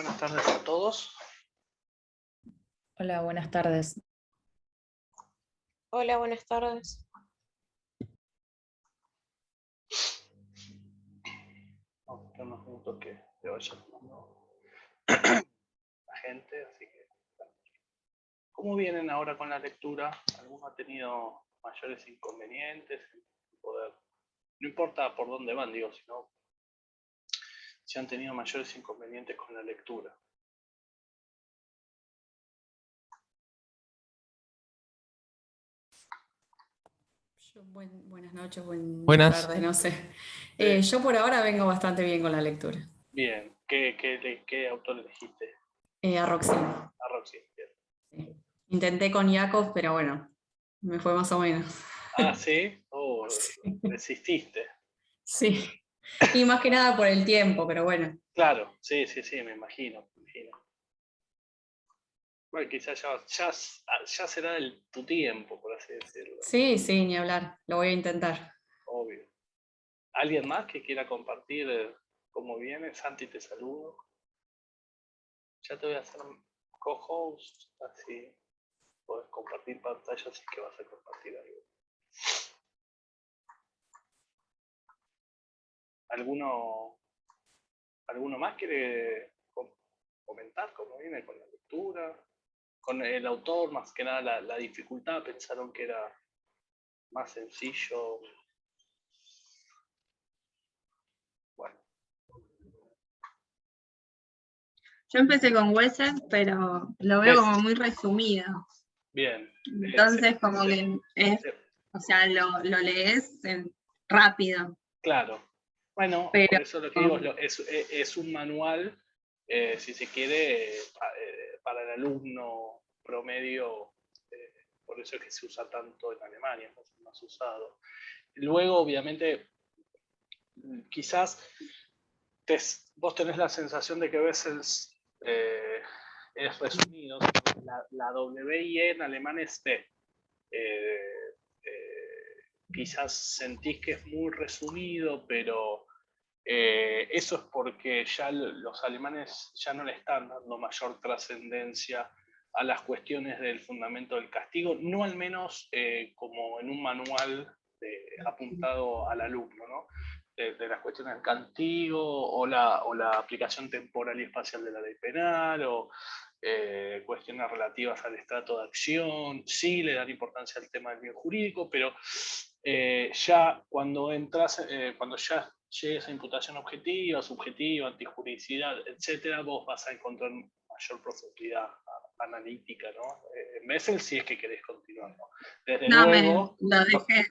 Buenas tardes a todos. Hola, buenas tardes. Hola, buenas tardes. Vamos a esperar unos minutos que vaya tomando la gente, así que. ¿Cómo vienen ahora con la lectura? ¿Alguno ha tenido mayores inconvenientes en poder? No importa por dónde van, digo, sino si han tenido mayores inconvenientes con la lectura. Buenas noches, buenas Buenas. tardes, no sé. Sí. Yo por ahora vengo bastante bien con la lectura. Bien, ¿qué autor elegiste? A Roxy. A Roxy. Bien. Sí. Intenté con Yakov, pero bueno, me fue más o menos. Ah, ¿sí? Oh, Sí. resististe. Sí. Y más que nada por el tiempo, pero bueno. Claro, sí, me imagino. Bueno, quizás ya será tu tiempo, por así decirlo. Sí, ni hablar. Lo voy a intentar. Obvio. ¿Alguien más que quiera compartir cómo viene? Santi, te saludo. Ya te voy a hacer co-host, así podés compartir pantalla si es que vas a compartir algo. ¿Alguno más quiere comentar cómo viene con la lectura? Con el autor, más que nada la dificultad, pensaron que era más sencillo. Bueno. Yo empecé con Wesser, pero lo veo como muy resumido. Bien. Entonces, como que es, o sea, lo lees rápido. Claro. Bueno, Pero, por eso lo que digo es un manual, si se quiere, para el alumno promedio, por eso es que se usa tanto en Alemania, es más usado. Luego, obviamente, quizás vos tenés la sensación de que a veces es resumido, la W y E en alemán es T. Quizás sentís que es muy resumido, pero eso es porque ya los alemanes ya no le están dando mayor trascendencia a las cuestiones del fundamento del castigo, no al menos como en un manual apuntado al alumno, ¿no? De las cuestiones del castigo o la aplicación temporal y espacial de la ley penal o cuestiones relativas al estrato de acción. Sí le dan importancia al tema del bien jurídico, pero ya cuando entras, cuando ya llegue esa imputación objetiva, subjetiva, antijuridicidad, etcétera, vos vas a encontrar mayor profundidad analítica, ¿no? En Bessel, si es que querés continuar, ¿no? Desde luego. lo dejé.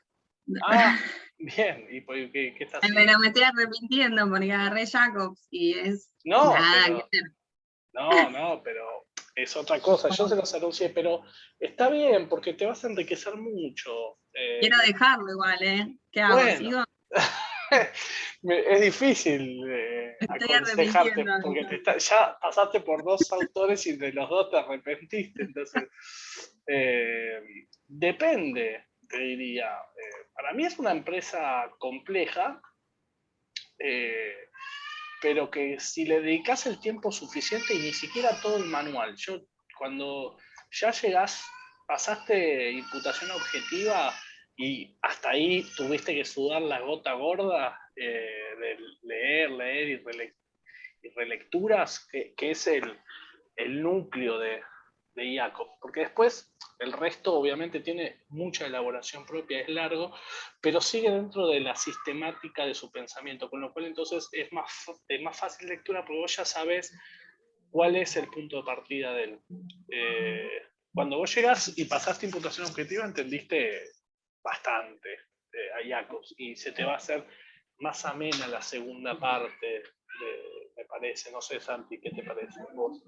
Ah, bien. ¿Y qué estás haciendo? Pero me estoy arrepintiendo porque agarré Jacobs y es No, nada pero, que ver. no, pero es otra cosa. Yo se los anuncié, pero está bien porque te vas a enriquecer mucho. Quiero dejarlo igual, ¿eh? ¿Qué hago? Bueno. ¿Sigo? Es difícil Estoy aconsejarte arrepintiendo. porque ya pasaste por dos autores y de los dos te arrepentiste. Entonces, depende, te diría. Para mí es una empresa compleja, pero que si le dedicas el tiempo suficiente y ni siquiera todo el manual. Yo, cuando ya llegás, pasaste imputación objetiva y hasta ahí tuviste que sudar la gota gorda de leer y relecturas, que es el núcleo de Jacob. Porque después el resto obviamente tiene mucha elaboración propia, es largo, pero sigue dentro de la sistemática de su pensamiento, con lo cual entonces es más fácil lectura porque vos ya sabes cuál es el punto de partida de él. Cuando vos llegás y pasaste imputación objetiva, entendiste bastante a Jacobs y se te va a hacer más amena la segunda parte, me parece. No sé, Santi, ¿qué te parece vos?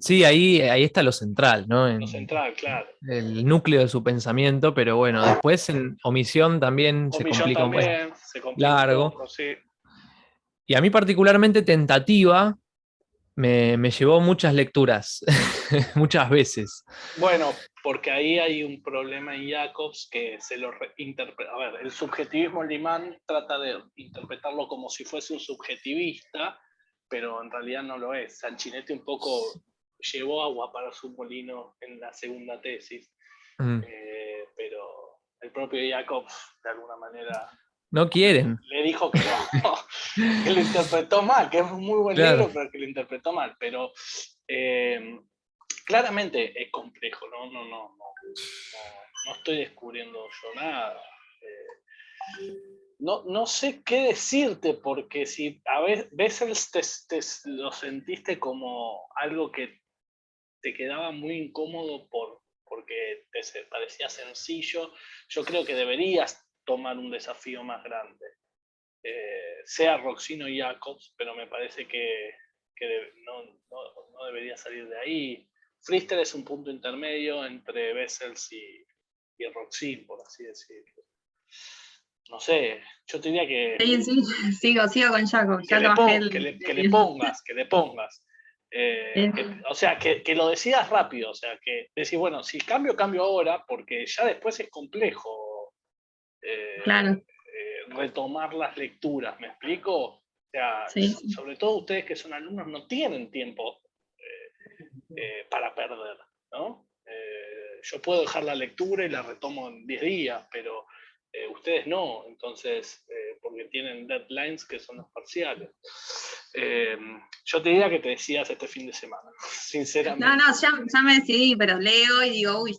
Sí, ahí está lo central, ¿no? Lo central, claro. El núcleo de su pensamiento, pero bueno, después en omisión también se complica un poco. Se complica Largo. un poco, sí. Y a mí particularmente tentativa me llevó muchas lecturas. muchas veces. Bueno, porque ahí hay un problema en Jacobs que se lo interpreta. A ver, el subjetivismo Limán trata de interpretarlo como si fuese un subjetivista, pero en realidad no lo es. Sanchinetti un poco llevó agua para su molino en la segunda tesis, pero el propio Jacobs, de alguna manera, No quieren. le dijo que no, que lo interpretó mal, que es un muy buen libro, pero que lo interpretó mal. Pero claramente es complejo, no estoy descubriendo yo nada. No sé qué decirte, porque si a veces lo sentiste como algo que te quedaba muy incómodo porque te parecía sencillo, yo creo que deberías tomar un desafío más grande. Sea Roxino y Jacobs, pero me parece que no debería salir de ahí. Frister es un punto intermedio entre Bessels y Roxin, por así decirlo. No sé, yo te diría que... Sí, sigo con Jacob. Que le pongas. O sea, que lo decidas rápido. O sea, que decís, bueno, si cambio ahora, porque ya después es complejo Claro. retomar las lecturas, ¿me explico? O sea, Sí. sobre todo ustedes que son alumnos no tienen tiempo para perder, ¿no? Yo puedo dejar la lectura y la retomo en 10 días, pero ustedes no, entonces, porque tienen deadlines que son los parciales. Yo te diría que te decidas este fin de semana, sinceramente. No, ya me decidí, pero leo y digo, uy,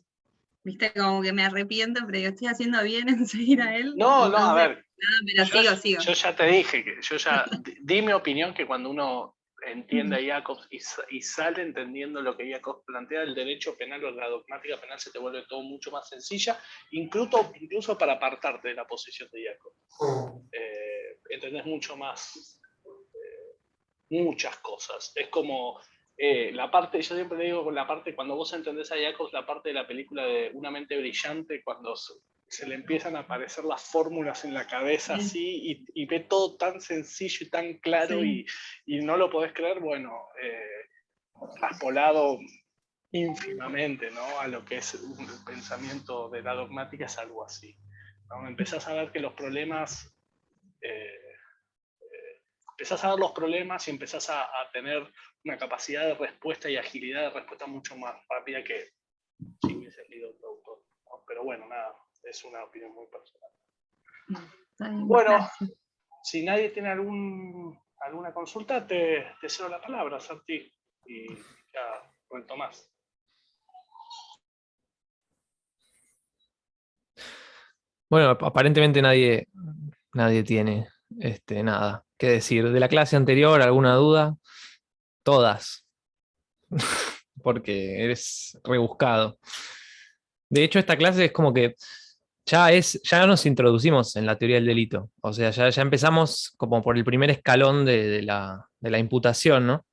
viste, como que me arrepiento, pero digo, estoy haciendo bien en seguir a él. No, entonces, a ver. Pero sigo. Yo ya te dije que yo ya di mi opinión que cuando uno entiende a Jacobs y sale entendiendo lo que Jacobs plantea, el derecho penal o la dogmática penal se te vuelve todo mucho más sencilla, incluso para apartarte de la posición de Jacobs. Entendés mucho más muchas cosas. Es como la parte, yo siempre le digo, la parte, cuando vos entendés a Jacobs, la parte de la película de Una mente brillante, cuando se le empiezan a aparecer las fórmulas en la cabeza así y ve todo tan sencillo y tan claro y no lo podés creer, bueno, traspolado ínfimamente, ¿no? A lo que es un pensamiento de la dogmática es algo así, ¿no? Empezás a ver que los problemas empezás a ver los problemas y empezás a tener una capacidad de respuesta y agilidad de respuesta mucho más rápida que si hubieses leído otro autor, ¿no? Pero bueno, nada, es una opinión muy personal. Bueno, gracias. Si nadie tiene alguna consulta, te cedo la palabra, Santi, y ya retomás. Bueno, aparentemente nadie tiene nada que decir. De la clase anterior, ¿alguna duda? Todas. Porque eres rebuscado. De hecho, esta clase es como que ya nos introducimos en la teoría del delito. O sea, ya empezamos como por el primer escalón de la imputación, ¿no?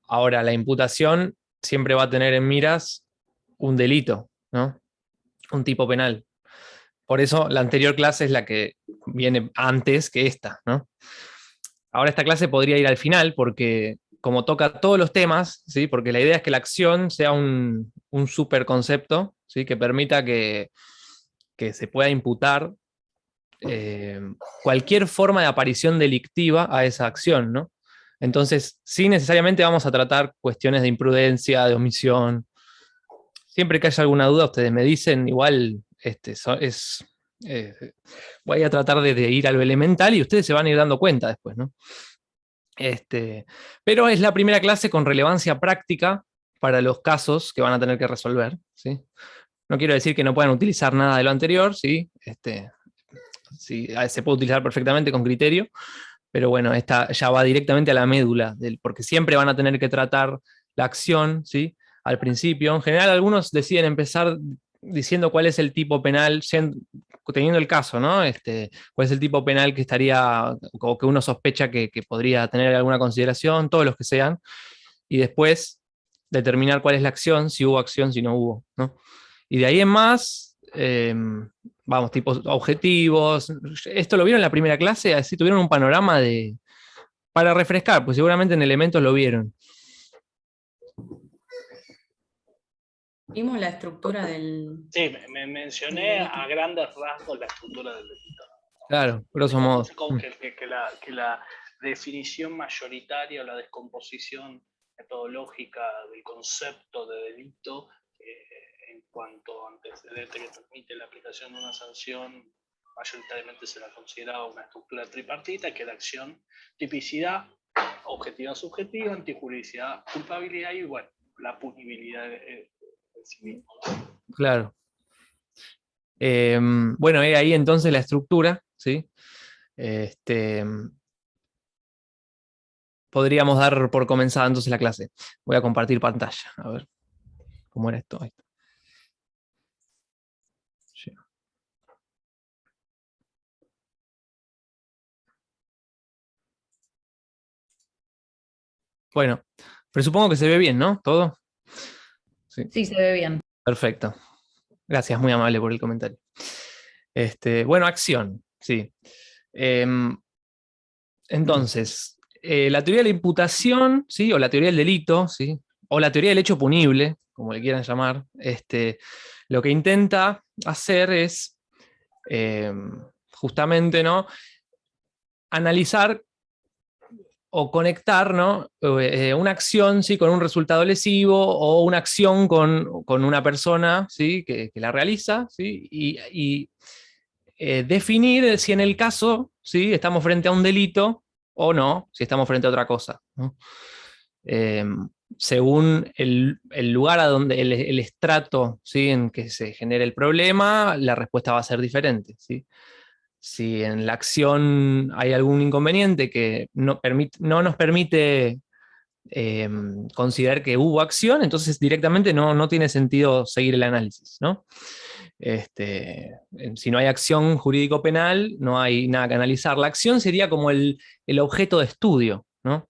Ahora, la imputación siempre va a tener en miras un delito, ¿no? Un tipo penal. Por eso la anterior clase es la que viene antes que esta, ¿no? Ahora esta clase podría ir al final porque como toca todos los temas, ¿sí? Porque la idea es que la acción sea un superconcepto, ¿sí? Que permita que se pueda imputar cualquier forma de aparición delictiva a esa acción, ¿no? Entonces, sí necesariamente vamos a tratar cuestiones de imprudencia, de omisión. Siempre que haya alguna duda, ustedes me dicen, igual voy a tratar de ir a lo elemental y ustedes se van a ir dando cuenta después, ¿no? Pero es la primera clase con relevancia práctica para los casos que van a tener que resolver, ¿sí? No quiero decir que no puedan utilizar nada de lo anterior, ¿sí? Sí, se puede utilizar perfectamente con criterio, pero bueno, esta ya va directamente a la médula, porque siempre van a tener que tratar la acción, ¿sí? Al principio. En general, algunos deciden empezar diciendo cuál es el tipo penal, teniendo el caso, ¿no? Cuál es el tipo penal que estaría, o que uno sospecha que podría tener alguna consideración, todos los que sean, y después determinar cuál es la acción, si hubo acción, si no hubo, ¿no? Y de ahí en más, vamos, tipos objetivos. Esto lo vieron en la primera clase, así tuvieron un panorama para refrescar, pues seguramente en elementos lo vieron. Vimos la estructura del... Sí, me mencioné a grandes rasgos la estructura del delito. Claro, grosso modo. Como que la definición mayoritaria o la descomposición metodológica del concepto de delito en cuanto a antecedente que permite la aplicación de una sanción, mayoritariamente se la consideraba una estructura tripartita, que era acción, tipicidad, objetividad subjetiva, antijuridicidad, culpabilidad y, bueno, la punibilidad de sí mismo, ¿no? Claro. Bueno, ahí entonces la estructura, ¿sí? Podríamos dar por comenzada entonces la clase. Voy a compartir pantalla, a ver cómo era esto. Ahí está. Sí. Bueno, presupongo que se ve bien, ¿no? ¿Todo? Sí, se ve bien. Perfecto. Gracias, muy amable por el comentario. Bueno, acción, sí. Entonces, la teoría de la imputación, ¿sí? O la teoría del delito, ¿sí? O la teoría del hecho punible, como le quieran llamar, lo que intenta hacer es justamente, ¿no? Analizar o conectar, ¿no? Una acción, ¿sí? Con un resultado lesivo, o una acción con una persona, ¿sí? Que la realiza, ¿sí? Y definir si en el caso, ¿sí? Estamos frente a un delito o no, si estamos frente a otra cosa, ¿no? Según el lugar a donde el estrato, ¿sí? En que se genere el problema, la respuesta va a ser diferente, ¿sí? Si en la acción hay algún inconveniente que no nos permite considerar que hubo acción, entonces directamente no tiene sentido seguir el análisis, ¿no? Si no hay acción jurídico-penal, no hay nada que analizar. La acción sería como el objeto de estudio, ¿no?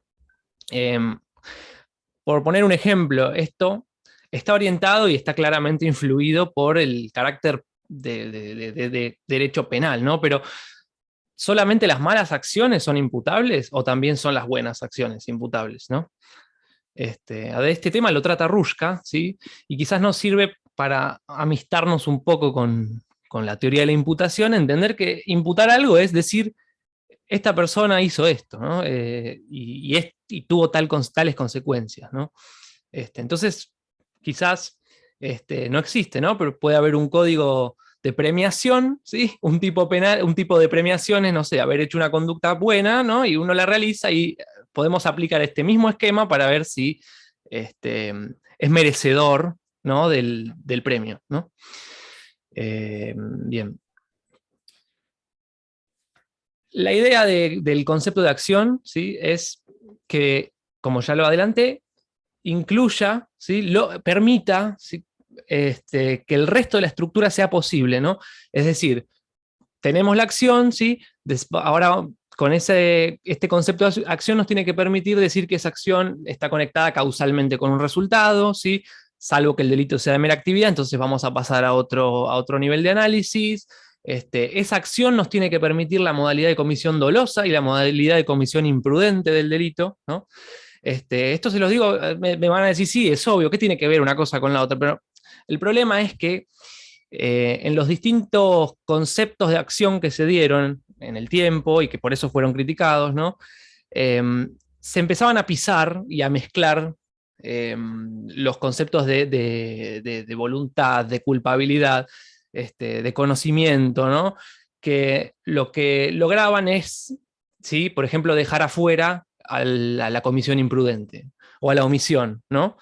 Por poner un ejemplo, esto está orientado y está claramente influido por el carácter de derecho penal, ¿no? Pero ¿solamente las malas acciones son imputables o también son las buenas acciones imputables, ¿no? De este tema lo trata Rushka, ¿sí? Y quizás nos sirve para amistarnos un poco con la teoría de la imputación, entender que imputar algo es decir, esta persona hizo esto, ¿no? Y tuvo tales consecuencias, ¿no? Entonces, quizás no existe, ¿no? Pero puede haber un código de premiación, ¿sí? Un tipo penal, un tipo de premiaciones, no sé, haber hecho una conducta buena, ¿no? Y uno la realiza y podemos aplicar este mismo esquema para ver si es merecedor, ¿no? del premio, ¿no? Bien. La idea del concepto de acción, ¿sí? Es que, como ya lo adelanté, incluya, ¿sí? Permita, ¿sí? Que el resto de la estructura sea posible, ¿no? Es decir, tenemos la acción, ¿sí? Ahora con este concepto de acción nos tiene que permitir decir que esa acción está conectada causalmente con un resultado, ¿sí? Salvo que el delito sea de mera actividad, entonces vamos a pasar a otro nivel de análisis. Esa acción nos tiene que permitir la modalidad de comisión dolosa y la modalidad de comisión imprudente del delito, ¿no? Esto se los digo, me van a decir, sí, es obvio, ¿qué tiene que ver una cosa con la otra? Pero el problema es que en los distintos conceptos de acción que se dieron en el tiempo y que por eso fueron criticados, ¿no? Se empezaban a pisar y a mezclar los conceptos de voluntad, de culpabilidad, de conocimiento, ¿no? Que lo que lograban es, ¿sí? Por ejemplo, dejar afuera a la comisión imprudente o a la omisión, ¿no?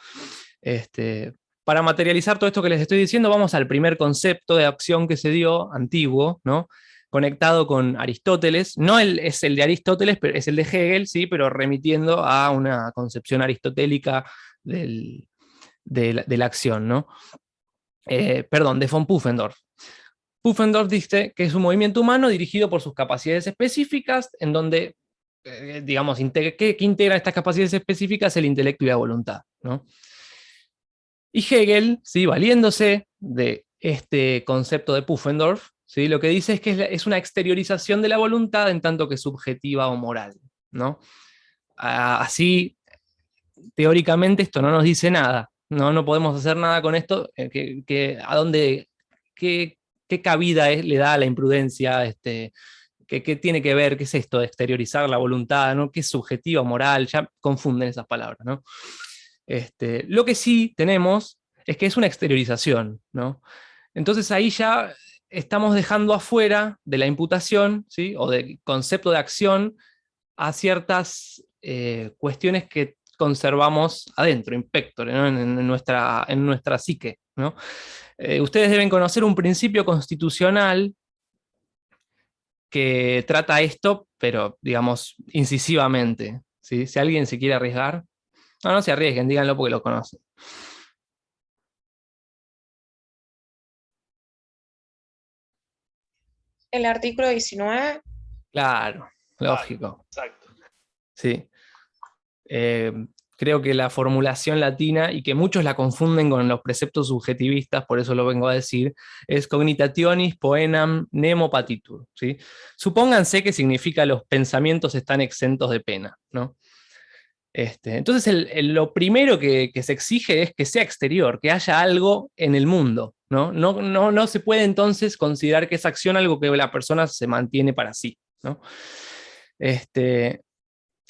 Para materializar todo esto que les estoy diciendo, vamos al primer concepto de acción que se dio, antiguo, ¿no? Conectado con Aristóteles. No es el de Aristóteles, pero es el de Hegel, ¿sí? Pero remitiendo a una concepción aristotélica de la acción, ¿no? Perdón, de von Pufendorf. Pufendorf dice que es un movimiento humano dirigido por sus capacidades específicas, en donde, digamos, ¿qué integra estas capacidades específicas? El intelecto y la voluntad, ¿no? Y Hegel, ¿sí? Valiéndose de este concepto de Pufendorf, ¿sí? Lo que dice es que es una exteriorización de la voluntad en tanto que subjetiva o moral, ¿no? Así, teóricamente esto no nos dice nada, No podemos hacer nada con esto, a dónde, qué cabida le da a la imprudencia, qué tiene que ver, qué es esto de exteriorizar la voluntad, ¿no? ¿Qué es subjetiva, moral? Ya confunden esas palabras, ¿no? Lo que sí tenemos es que es una exteriorización, ¿no? Entonces ahí ya estamos dejando afuera de la imputación, ¿sí? O del concepto de acción a ciertas cuestiones que conservamos adentro, in pectore, ¿no? En nuestra psique, ¿no? Ustedes deben conocer un principio constitucional que trata esto, pero digamos incisivamente, ¿sí? Si alguien se quiere arriesgar, no se arriesguen, díganlo porque lo conocen. El artículo 19. Claro, lógico. Exacto. Sí. Eh, Creo que la formulación latina, y que muchos la confunden con los preceptos subjetivistas, por eso lo vengo a decir, es cognitationis poenam nemo patitur, ¿sí? Supónganse que significa los pensamientos están exentos de pena, ¿no? Entonces lo primero que se exige es que sea exterior, que haya algo en el mundo, ¿no? No se puede entonces considerar que es acción algo que la persona se mantiene para sí, ¿no?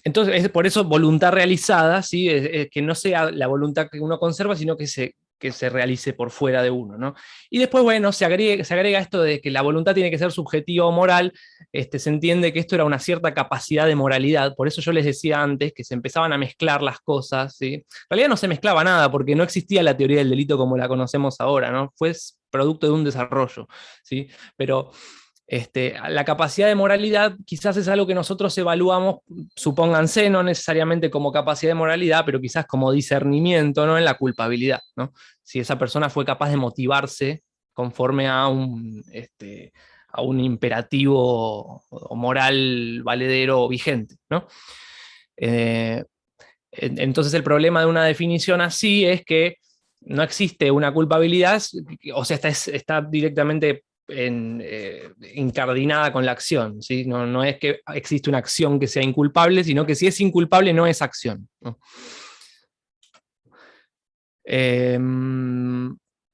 Entonces, es por eso voluntad realizada, ¿sí? Es que no sea la voluntad que uno conserva, sino que se realice por fuera de uno, ¿no? Y después, bueno, se agrega esto de que la voluntad tiene que ser subjetiva o moral. Se entiende que esto era una cierta capacidad de moralidad, por eso yo les decía antes que se empezaban a mezclar las cosas, ¿sí? En realidad no se mezclaba nada, porque no existía la teoría del delito como la conocemos ahora, ¿no? Fue producto de un desarrollo, ¿sí? Pero la capacidad de moralidad quizás es algo que nosotros evaluamos, supónganse, no necesariamente como capacidad de moralidad, pero quizás como discernimiento, ¿no? En la culpabilidad, ¿no? Si esa persona fue capaz de motivarse conforme a un imperativo moral valedero vigente, ¿no? Entonces el problema de una definición así es que no existe una culpabilidad, o sea, está directamente incardinada con la acción, ¿sí? No es que existe una acción que sea inculpable, sino que si es inculpable no es acción, ¿no?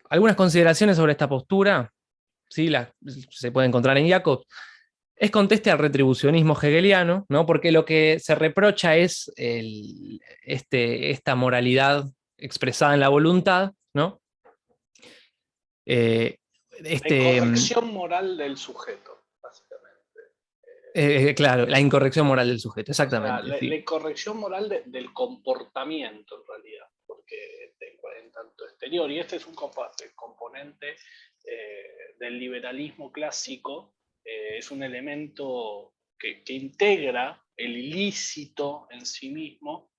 Algunas consideraciones sobre esta postura, ¿sí? Se puede encontrar en Jacobs. Es conteste al retribucionismo hegeliano, ¿no? Porque lo que se reprocha es esta moralidad expresada en la voluntad, ¿no? La incorrección moral del sujeto, básicamente. Claro, la incorrección moral del sujeto, O sea, exactamente. Sí. la incorrección moral del comportamiento, en realidad, porque en tanto exterior, y este es un componente del liberalismo clásico, es un elemento que integra el ilícito en sí mismo,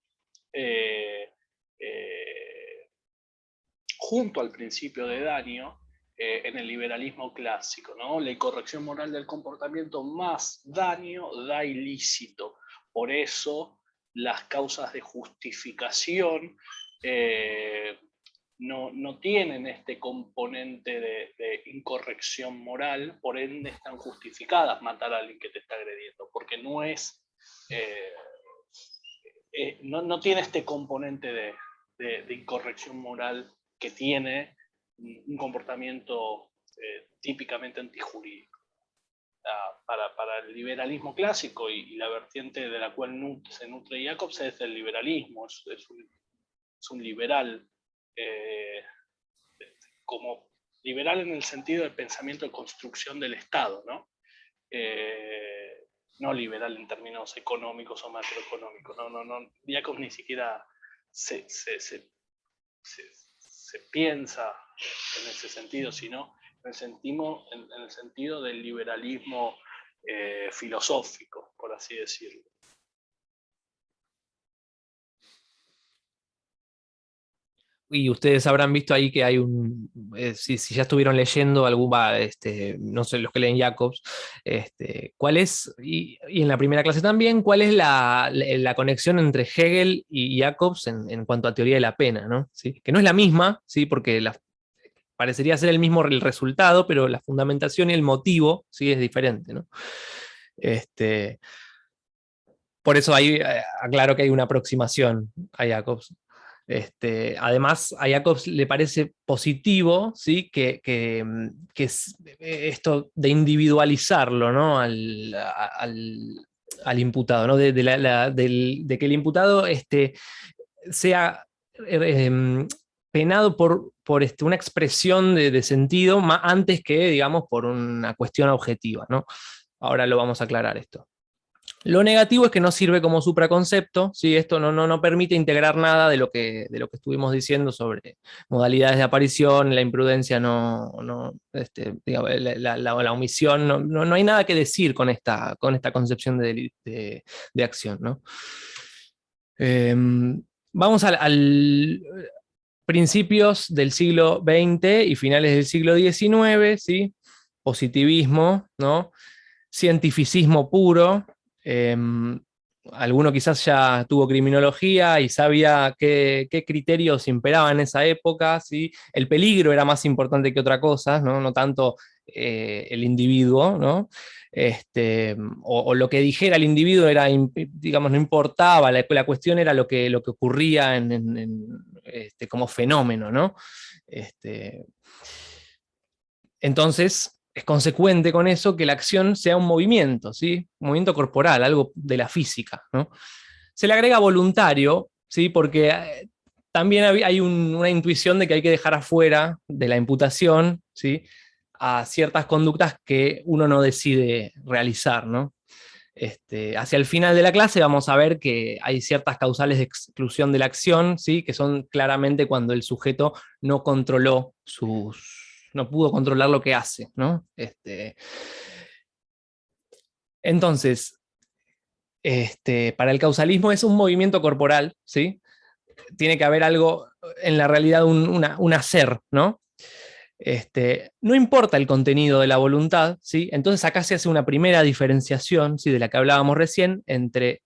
junto al principio de daño, en el liberalismo clásico, ¿no? La incorrección moral del comportamiento más daño da ilícito. Por eso las causas de justificación no tienen este componente de incorrección moral, por ende están justificadas matar a alguien que te está agrediendo, porque no tiene este componente de incorrección moral que tiene un comportamiento típicamente antijurídico. Para el liberalismo clásico y la vertiente de la cual se nutre Jacobs es el liberalismo, es un liberal, como liberal en el sentido del pensamiento de construcción del Estado, ¿no? No liberal en términos económicos o macroeconómicos. No. Jacobs ni siquiera se piensa en ese sentido, sino en el sentido del liberalismo filosófico, por así decirlo. Y ustedes habrán visto ahí que hay si ya estuvieron leyendo no sé, los que leen Jacobs, ¿cuál es, y en la primera clase también, cuál es la conexión entre Hegel y Jacobs en cuanto a teoría de la pena, ¿no? ¿Sí? Que no es la misma, ¿sí? Porque parecería ser el mismo el resultado, pero la fundamentación y el motivo, ¿sí? Es diferente, ¿no? Por eso ahí aclaro que hay una aproximación a Jacobs. Además, a Jacobs le parece positivo, ¿sí? Esto de individualizarlo, ¿no? al imputado, ¿no? De que el imputado sea penado por una expresión de sentido antes que, digamos, por una cuestión objetiva, ¿no? Ahora lo vamos a aclarar esto. Lo negativo es que no sirve como supraconcepto, ¿sí? Esto no permite integrar nada de lo que estuvimos diciendo sobre modalidades de aparición, la imprudencia, digamos, la omisión, no hay nada que decir con esta concepción de acción, ¿no? Vamos al principios del siglo XX y finales del siglo XIX, ¿sí? Positivismo, ¿no? Cientificismo puro. Alguno quizás ya tuvo criminología y sabía qué criterios imperaban en esa época, ¿sí? El peligro era más importante que otra cosa, no tanto el individuo, ¿no? O lo que dijera el individuo era, digamos, no importaba, la cuestión era lo que ocurría como fenómeno, ¿no? Entonces, es consecuente con eso que la acción sea un movimiento, ¿sí? Un movimiento corporal, algo de la física, ¿no? Se le agrega voluntario, ¿sí? Porque también hay una intuición de que hay que dejar afuera de la imputación, ¿sí? A ciertas conductas que uno no decide realizar, ¿no? Hacia el final de la clase vamos a ver que hay ciertas causales de exclusión de la acción, ¿sí? Que son claramente cuando el sujeto no pudo controlar lo que hace, ¿no? Entonces, para el causalismo es un movimiento corporal, ¿sí? Tiene que haber algo, en la realidad, un hacer, ¿no? No importa el contenido de la voluntad, ¿sí? Entonces acá se hace una primera diferenciación, ¿sí? De la que hablábamos recién, entre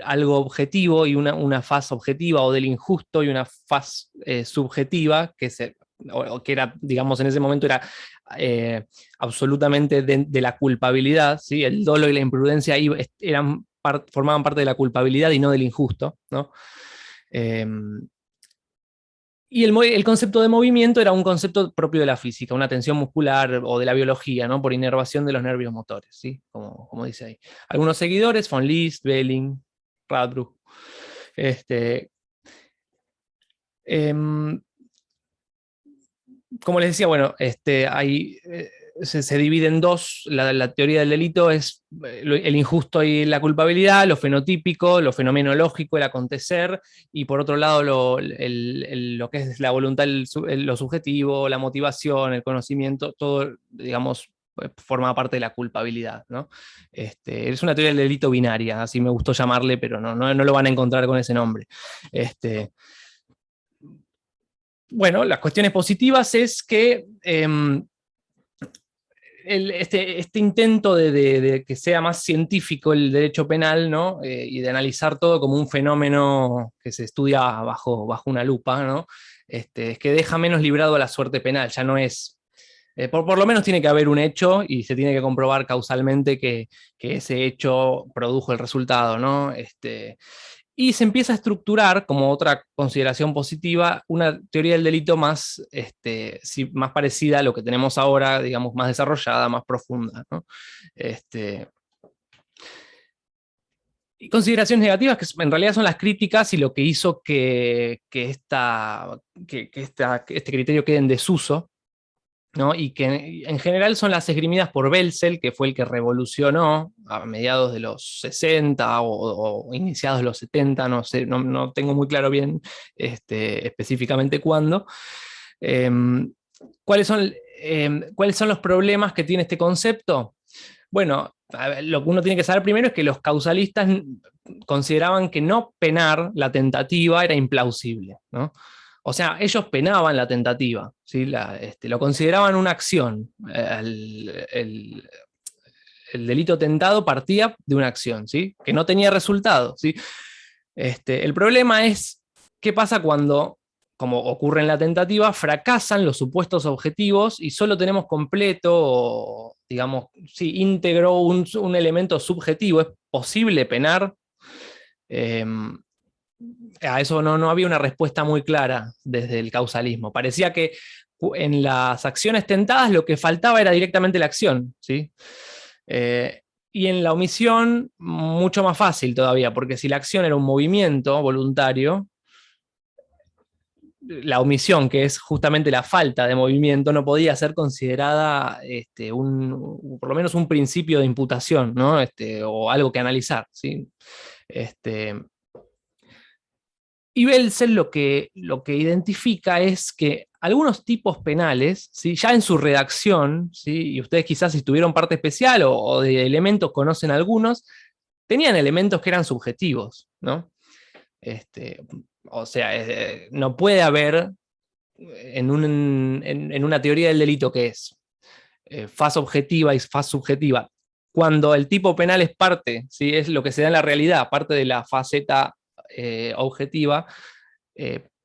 algo objetivo y una faz objetiva, o del injusto y una faz subjetiva, que era, digamos, en ese momento era absolutamente de la culpabilidad, ¿sí? El dolo y la imprudencia formaban parte de la culpabilidad y no del injusto, ¿no? Y el concepto de movimiento era un concepto propio de la física, una tensión muscular o de la biología, ¿no? Por inervación de los nervios motores, ¿sí? Como dice ahí. Algunos seguidores, von Liszt, Belling, Radbruch. Como les decía, bueno, se divide en dos. La teoría del delito es el injusto y la culpabilidad, lo fenotípico, lo fenomenológico, el acontecer, y por otro lado lo que es la voluntad, lo subjetivo, la motivación, el conocimiento, todo, digamos, forma parte de la culpabilidad, ¿no? Es una teoría del delito binaria, así me gustó llamarle, pero no lo van a encontrar con ese nombre. Bueno, las cuestiones positivas es que este intento de que sea más científico el derecho penal, ¿no? Y de analizar todo como un fenómeno que se estudia bajo una lupa, ¿no? Es que deja menos librado a la suerte penal, ya no es... por lo menos tiene que haber un hecho y se tiene que comprobar causalmente que ese hecho produjo el resultado, ¿no? Y se empieza a estructurar, como otra consideración positiva, una teoría del delito más más parecida a lo que tenemos ahora, digamos, más desarrollada, más profunda, ¿no? Y consideraciones negativas, que en realidad son las críticas y lo que hizo que este criterio quede en desuso, ¿no? Y que en general son las esgrimidas por Belzel, que fue el que revolucionó a mediados de los 60 o iniciados de los 70, no sé, no tengo muy claro bien específicamente cuándo. ¿Cuáles son los problemas que tiene este concepto? Bueno, lo que uno tiene que saber primero es que los causalistas consideraban que no penar la tentativa era implausible, ¿no? O sea, ellos penaban la tentativa, ¿sí? Lo consideraban una acción. El delito tentado partía de una acción, ¿sí? Que no tenía resultado, ¿sí? El problema es qué pasa cuando, como ocurre en la tentativa, fracasan los supuestos objetivos y solo tenemos completo, o, digamos, sí, íntegro un elemento subjetivo. ¿Es posible penar? a eso no había una respuesta muy clara desde el causalismo. Parecía que en las acciones tentadas lo que faltaba era directamente la acción, ¿sí? Y en la omisión, mucho más fácil todavía, porque si la acción era un movimiento voluntario, la omisión, que es justamente la falta de movimiento, no podía ser considerada por lo menos un principio de imputación, ¿no? O algo que analizar, ¿sí? Y Belzel lo que identifica es que algunos tipos penales, ¿sí? Ya en su redacción, ¿sí? Y ustedes quizás si tuvieron parte especial o de elementos conocen algunos, tenían elementos que eran subjetivos, ¿no? O sea, no puede haber en una teoría del delito que es faz objetiva y faz subjetiva, cuando el tipo penal es parte, ¿sí? Es lo que se da en la realidad, parte de la faceta objetiva,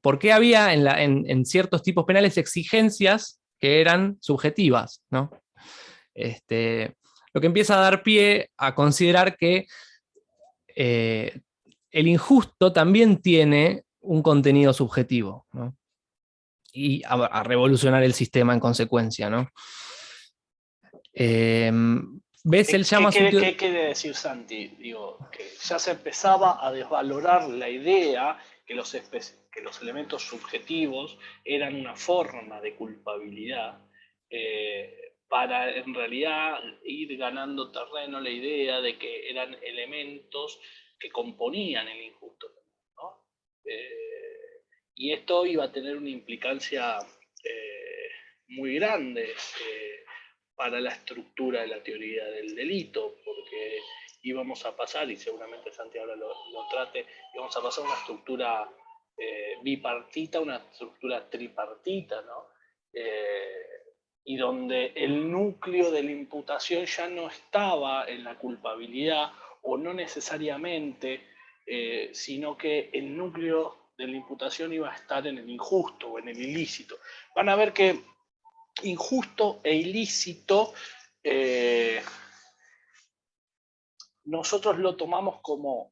¿por qué había en ciertos tipos penales exigencias que eran subjetivas, ¿no? Lo que empieza a dar pie a considerar que el injusto también tiene un contenido subjetivo, ¿no? Y a revolucionar el sistema en consecuencia, ¿no? Bessel llama su teoría. ¿Qué quiere decir Santi? Digo, que ya se empezaba a desvalorar la idea que los elementos subjetivos eran una forma de culpabilidad, para en realidad ir ganando terreno la idea de que eran elementos que componían el injusto, ¿no? Y esto iba a tener una implicancia muy grande para la estructura de la teoría del delito, porque íbamos a pasar, y seguramente Santi ahora lo trate, íbamos a pasar a una estructura bipartita, una estructura tripartita, ¿no? Y donde el núcleo de la imputación ya no estaba en la culpabilidad, o no necesariamente, sino que el núcleo de la imputación iba a estar en el injusto o en el ilícito. Van a ver que injusto e ilícito, nosotros lo tomamos como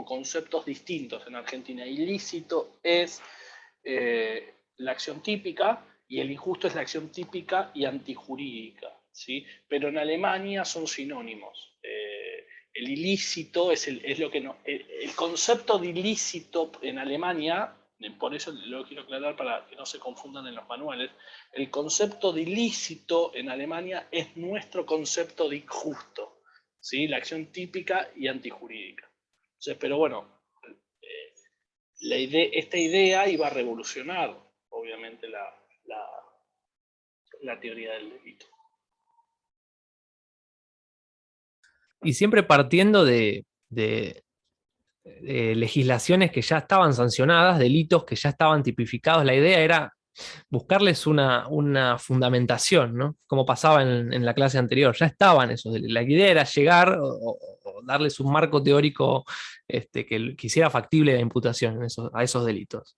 conceptos distintos en Argentina. Ilícito es la acción típica y el injusto es la acción típica y antijurídica, ¿sí? Pero en Alemania son sinónimos. El ilícito es lo que no. El concepto de ilícito en Alemania, por eso lo quiero aclarar para que no se confundan en los manuales, el concepto de ilícito en Alemania es nuestro concepto de injusto, ¿sí? La acción típica y antijurídica. Entonces, pero bueno, esta idea iba a revolucionar, obviamente, la teoría del delito. Y siempre partiendo de legislaciones que ya estaban sancionadas, delitos que ya estaban tipificados. La idea era buscarles una fundamentación, ¿no? Como pasaba en la clase anterior, ya estaban esos delitos. La idea era llegar o darles un marco teórico que hiciera factible la imputación a esos delitos.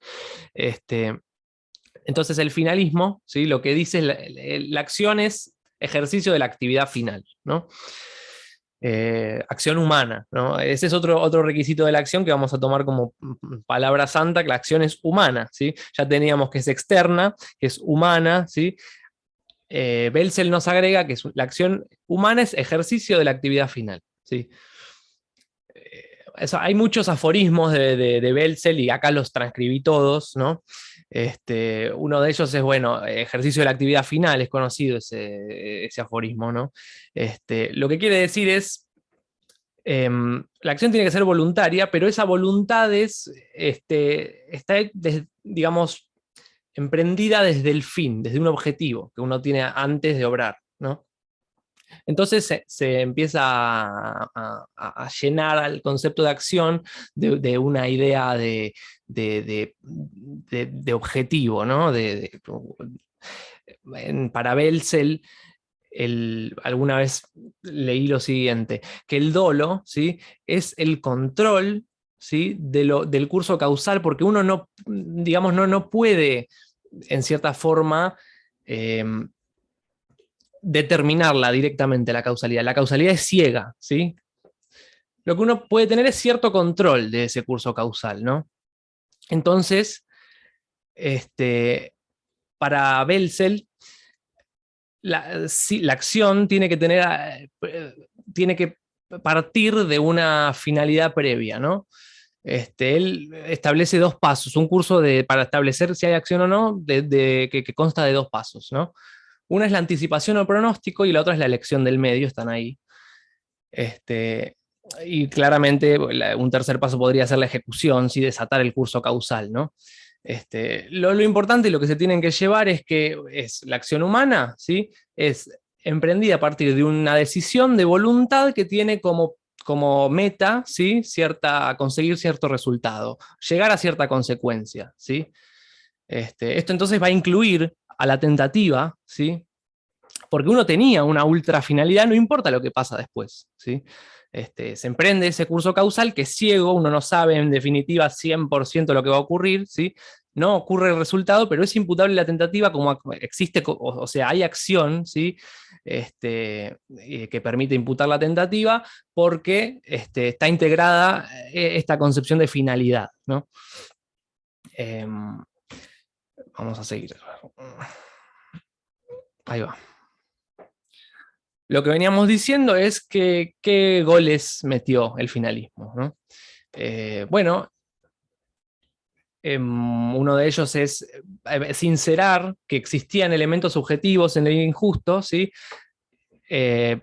Entonces el finalismo, ¿sí? Lo que dice es la acción es ejercicio de la actividad final, ¿no? Acción humana, ¿no? Ese es otro requisito de la acción que vamos a tomar como palabra santa, que la acción es humana, ¿sí? Ya teníamos que es externa, que es humana, ¿sí? Belzel nos agrega que la acción humana es ejercicio de la actividad final, ¿sí? Hay muchos aforismos de Belzel y acá los transcribí todos, ¿no? Uno de ellos es, bueno, ejercicio de la actividad final, es conocido ese aforismo, ¿no? Lo que quiere decir es, la acción tiene que ser voluntaria, pero esa voluntad está, digamos, emprendida desde el fin, desde un objetivo que uno tiene antes de obrar, ¿no? Entonces se empieza a llenar al concepto de acción de una idea de objetivo, ¿no? Para Belzel, alguna vez leí lo siguiente, que el dolo, ¿sí? Es el control, ¿sí? del curso causal, porque uno no, digamos, no puede, en cierta forma, determinarla directamente la causalidad. La causalidad es ciega, ¿sí? lo que uno puede tener es cierto control de ese curso causal, ¿no? Entonces, para Belzel, la acción tiene que tiene que partir de una finalidad previa, ¿no? Él establece 2 pasos, un curso para establecer si hay acción o no, que consta de 2 pasos, ¿no? Una es la anticipación o pronóstico y la otra es la elección del medio, están ahí. Y claramente un tercer paso podría ser la ejecución, ¿sí? Desatar el curso causal, ¿no? Lo importante y lo que se tienen que llevar es que la acción humana, ¿sí? Es emprendida a partir de una decisión de voluntad que tiene como meta, ¿sí? Conseguir cierto resultado, llegar a cierta consecuencia, ¿sí? Esto entonces va a incluir a la tentativa, ¿sí? Porque uno tenía una ultra finalidad, no importa lo que pasa después, ¿sí? Se emprende ese curso causal que es ciego, uno no sabe en definitiva 100% lo que va a ocurrir, ¿sí? No ocurre el resultado, pero es imputable la tentativa como existe, o sea, hay acción, ¿sí? Que permite imputar la tentativa porque está integrada esta concepción de finalidad, ¿no? Vamos a seguir. Ahí va. Lo que veníamos diciendo es que qué goles metió el finalismo, ¿no? Bueno, uno de ellos es sincerar que existían elementos subjetivos en el injusto, ¿sí?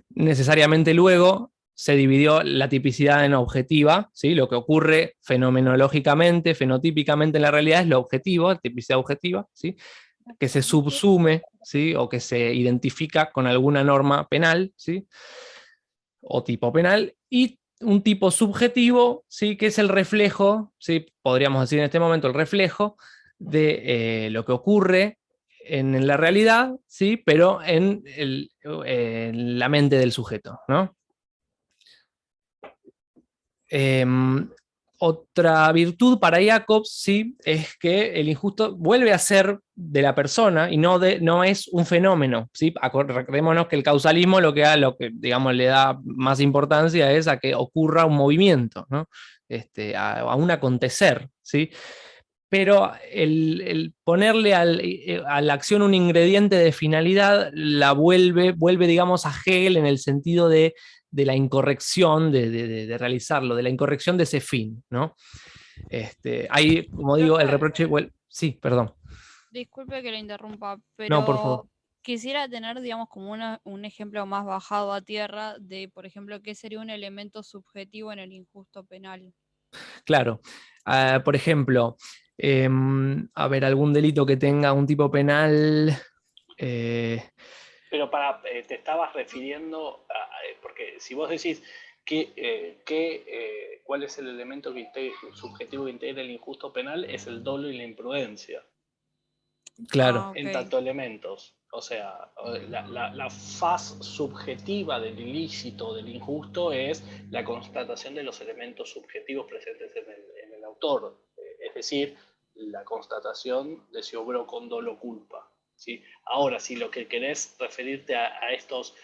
Necesariamente luego se dividió la tipicidad en objetiva, ¿sí? Lo que ocurre fenomenológicamente, fenotípicamente en la realidad es lo objetivo, tipicidad objetiva, ¿sí? Que se subsume, ¿sí? O que se identifica con alguna norma penal, ¿sí? O tipo penal, y un tipo subjetivo, ¿sí? Que es el reflejo, ¿sí? Podríamos decir en este momento el reflejo de lo que ocurre en la realidad, ¿sí? Pero en la mente del sujeto, ¿no? Otra virtud para Jacobs, ¿sí? Es que el injusto vuelve a ser de la persona y no es un fenómeno, ¿sí? Recordémonos que el causalismo lo que digamos, le da más importancia es a que ocurra un movimiento, ¿no? A un acontecer, ¿sí? Pero el ponerle a la acción un ingrediente de finalidad la vuelve, digamos, a Hegel en el sentido de la incorrección de realizarlo, de la incorrección de ese fin, ¿no? Ahí, como digo, el reproche, sí, perdón. Disculpe que le interrumpa, No, por favor. pero quisiera tener, digamos, como un ejemplo más bajado a tierra de, por ejemplo, qué sería un elemento subjetivo en el injusto penal. Claro. Por ejemplo, a ver, algún delito que tenga un tipo penal. Pero te estabas refiriendo porque si vos decís cuál es el elemento subjetivo que integra el injusto penal, es el dolo y la imprudencia. Claro. En tanto elementos. O sea, la faz subjetiva del ilícito, del injusto, es la constatación de los elementos subjetivos presentes en el autor. Es decir, la constatación de si obró con dolo o culpa. ¿Sí? Ahora, si lo que querés referirte a estos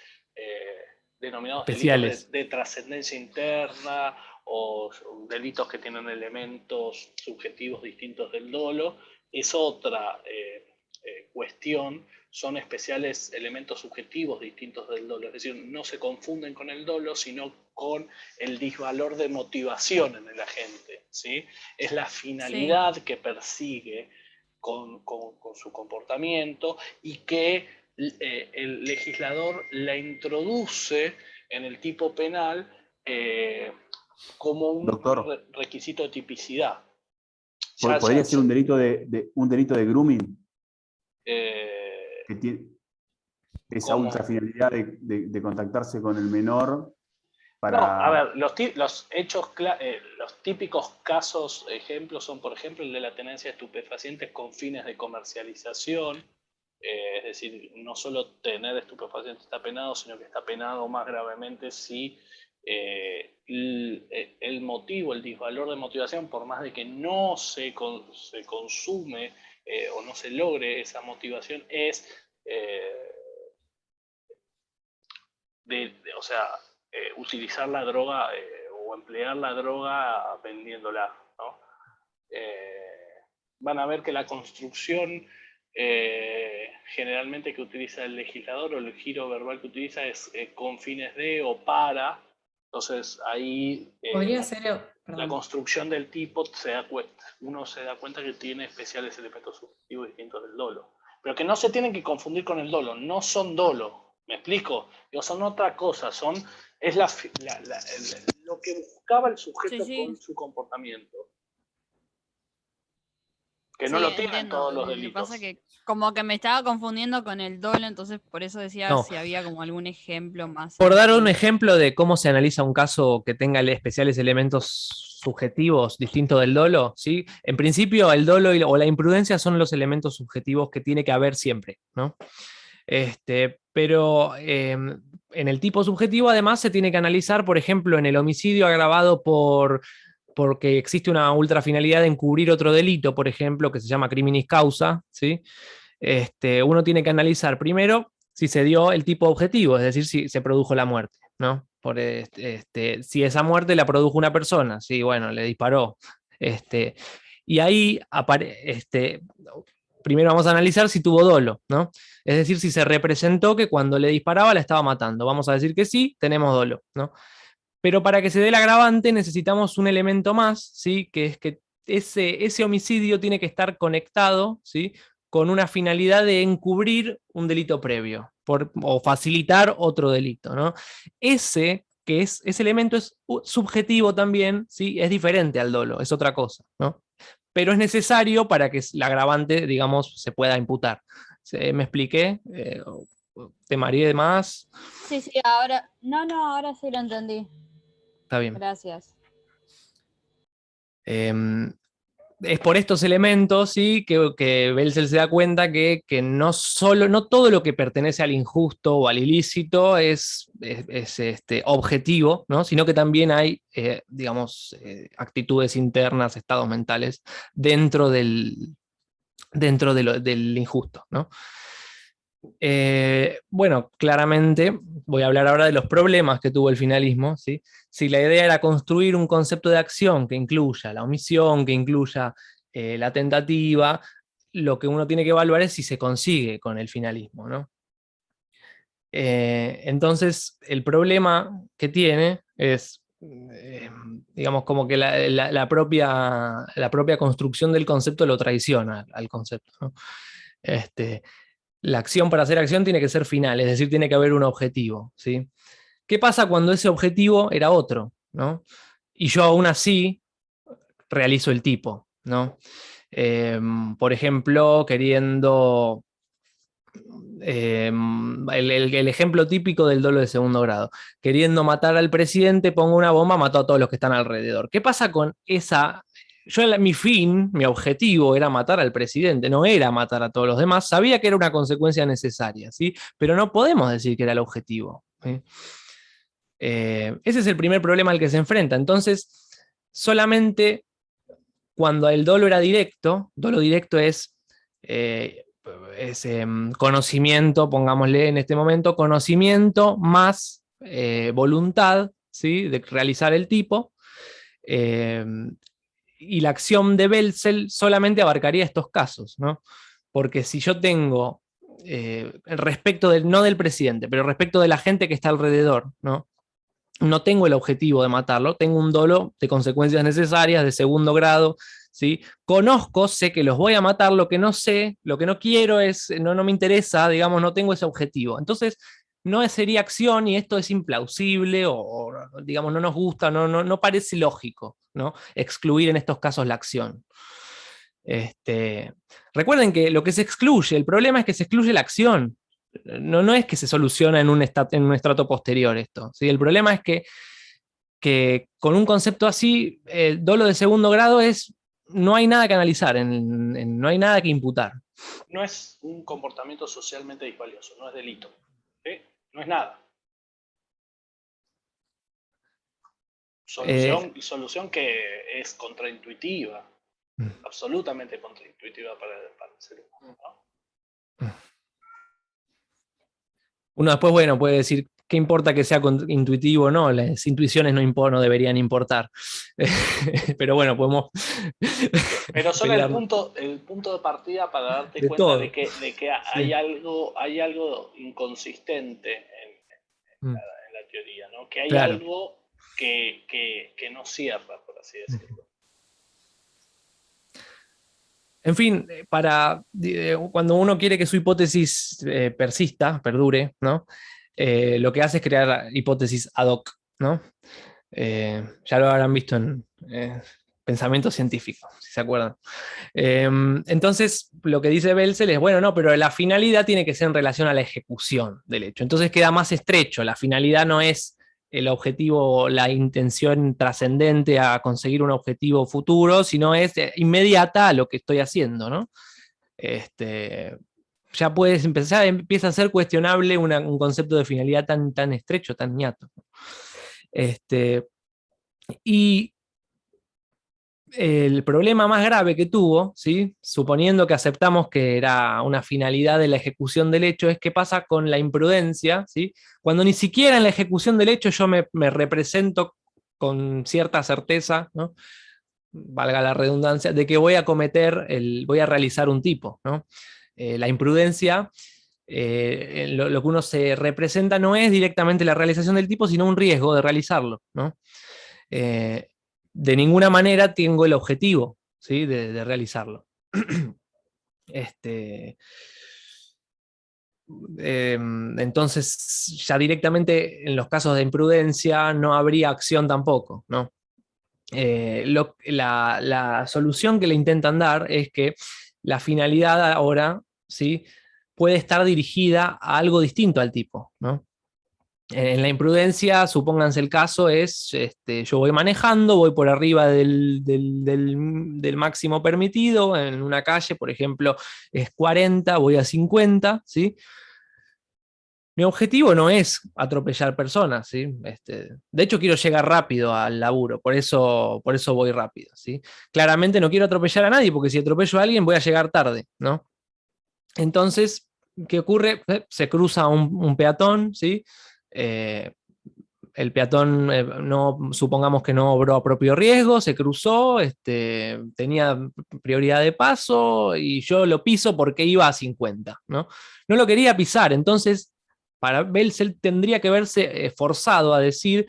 denominados Especiales. delitos de trascendencia interna o delitos que tienen elementos subjetivos distintos del dolo, es otra cuestión, son especiales elementos subjetivos distintos del dolo, es decir, no se confunden con el dolo, sino con el disvalor de motivación en el agente, ¿sí? Es la finalidad que persigue con su comportamiento y que el legislador la introduce en el tipo penal como un requisito de tipicidad. ¿Podría ser un delito de grooming? Que tiene esa ultra finalidad de contactarse con el menor para... No, a ver, los típicos casos, ejemplos, son, por ejemplo, el de la tenencia de estupefacientes con fines de comercialización. Es decir, no solo tener estupefacientes está penado, sino que está penado más gravemente si el motivo, el disvalor de motivación, por más de que no se consume o no se logre esa motivación, es utilizar la droga o emplear la droga vendiéndola, ¿no? Van a ver que la construcción generalmente que utiliza el legislador o el giro verbal que utiliza es con fines de o para. Entonces ahí Podría ser, la perdón. construcción del tipo uno se da cuenta que tiene especiales elementos subjetivos distintos del dolo. Pero que no se tienen que confundir con el dolo, no son dolo. ¿Me explico? Son otra cosa, es lo que buscaba el sujeto con su comportamiento. Que no Sí, lo tienen entiendo. todos los Lo que delitos. pasa que como que me estaba confundiendo con el dolo, entonces por eso decía No. si había como algún ejemplo más. Por dar un sencillo. ejemplo de cómo se analiza un caso que tenga especiales elementos subjetivos distintos del dolo, ¿sí? En principio, el dolo o la imprudencia son los elementos subjetivos que tiene que haber siempre, ¿no? Pero en el tipo subjetivo, además, se tiene que analizar, por ejemplo, en el homicidio agravado porque existe una ultrafinalidad de encubrir otro delito, por ejemplo, que se llama criminis causa, ¿sí? Uno tiene que analizar primero si se dio el tipo objetivo, es decir, si se produjo la muerte, ¿no? Si esa muerte la produjo una persona, sí, bueno, le disparó. Y ahí primero vamos a analizar si tuvo dolo, ¿no? Es decir, si se representó que cuando le disparaba la estaba matando. Vamos a decir que sí, tenemos dolo, ¿no? Pero para que se dé el agravante necesitamos un elemento más, ¿sí? Que es que ese homicidio tiene que estar conectado, ¿sí? Con una finalidad de encubrir un delito previo o facilitar otro delito, ¿no? Ese elemento es subjetivo también, ¿sí? Es diferente al dolo, es otra cosa, ¿no? Pero es necesario para que el agravante, digamos, se pueda imputar. ¿Me expliqué? ¿Te mareé más? Sí, ahora. No, ahora sí lo entendí. Está bien. Gracias. Es por estos elementos, ¿sí? que Belzel se da cuenta que no todo lo que pertenece al injusto o al ilícito es objetivo, ¿no? Sino que también hay, digamos, actitudes internas, estados mentales dentro del injusto, ¿no? Bueno, claramente voy a hablar ahora de los problemas que tuvo el finalismo, ¿sí? Si la idea era construir un concepto de acción que incluya la omisión, que incluya la tentativa, lo que uno tiene que evaluar es si se consigue con el finalismo, ¿no? Entonces, el problema que tiene es, digamos, como que la propia construcción del concepto lo traiciona al concepto, ¿no? La acción para hacer acción tiene que ser final, es decir, tiene que haber un objetivo, ¿sí? ¿Qué pasa cuando ese objetivo era otro, ¿no? Y yo aún así realizo el tipo, ¿no? Por ejemplo, queriendo... el ejemplo típico del dolo de segundo grado. Queriendo matar al presidente, pongo una bomba, mato a todos los que están alrededor. ¿Qué pasa con esa... mi objetivo era matar al presidente, no era matar a todos los demás. Sabía que era una consecuencia necesaria, ¿sí? Pero no podemos decir que era el objetivo, ¿sí? Ese es el primer problema al que se enfrenta. Entonces, solamente cuando el dolo era directo, dolo directo es conocimiento, pongámosle en este momento, conocimiento más voluntad, ¿sí? De realizar el tipo. Y la acción de Belzel solamente abarcaría estos casos, ¿no? Porque si yo tengo, respecto no del presidente, pero respecto de la gente que está alrededor, ¿no? No tengo el objetivo de matarlo, tengo un dolo de consecuencias necesarias de segundo grado, ¿sí? Conozco, sé que los voy a matar, lo que no sé, lo que no quiero es, no me interesa, digamos, no tengo ese objetivo. Entonces, no sería acción y esto es implausible o digamos, no nos gusta, no parece lógico, ¿no? Excluir en estos casos la acción. Recuerden que lo que se excluye, el problema es que se excluye la acción. No es que se soluciona en un estrato posterior esto, ¿sí? El problema es que con un concepto así, el dolo de segundo grado no hay nada que analizar, no hay nada que imputar. No es un comportamiento socialmente disvalioso, no es delito, ¿sí? No es nada. Solución que es contraintuitiva, absolutamente contraintuitiva para el ser humano, ¿no? Uno después, bueno, puede decir ¿qué importa que sea intuitivo o no? Las intuiciones no deberían importar. Pero bueno, podemos... Pero son el punto de partida para darte de cuenta todo. de que Sí. hay algo inconsistente en la teoría, ¿no? Que hay Claro. algo que no cierra, por así decirlo. En fin, cuando uno quiere que su hipótesis perdure, ¿no? Lo que hace es crear hipótesis ad hoc, ¿no? Ya lo habrán visto en pensamiento científico, si se acuerdan. Entonces, lo que dice Belzel es, bueno, no, pero la finalidad tiene que ser en relación a la ejecución del hecho. Entonces queda más estrecho, la finalidad no es el objetivo, la intención trascendente a conseguir un objetivo futuro, sino es inmediata a lo que estoy haciendo, ¿no? Ya empieza a ser cuestionable un concepto de finalidad tan estrecho, tan ñato. Y el problema más grave que tuvo, ¿sí? Suponiendo que aceptamos que era una finalidad de la ejecución del hecho, es qué pasa con la imprudencia, ¿sí? Cuando ni siquiera en la ejecución del hecho yo me represento con cierta certeza, ¿no? Valga la redundancia, de que voy a realizar un tipo, ¿no? La imprudencia, lo que uno se representa no es directamente la realización del tipo, sino un riesgo de realizarlo, ¿no? De ninguna manera tengo el objetivo, ¿sí? de realizarlo. Entonces, ya directamente en los casos de imprudencia no habría acción tampoco, ¿no? La solución que le intentan dar es que la finalidad ahora, ¿sí? puede estar dirigida a algo distinto al tipo, ¿no? En la imprudencia, supónganse el caso, es yo voy manejando, voy por arriba del máximo permitido, en una calle, por ejemplo, es 40, voy a 50, ¿sí? Mi objetivo no es atropellar personas, ¿sí? De hecho, quiero llegar rápido al laburo, por eso voy rápido, ¿sí? Claramente no quiero atropellar a nadie, porque si atropello a alguien voy a llegar tarde, ¿no? Entonces, ¿qué ocurre? Se cruza un peatón, ¿sí? El peatón, supongamos que no obró a propio riesgo, se cruzó, tenía prioridad de paso y yo lo piso porque iba a 50, ¿no? No lo quería pisar, entonces para Belzel tendría que verse forzado a decir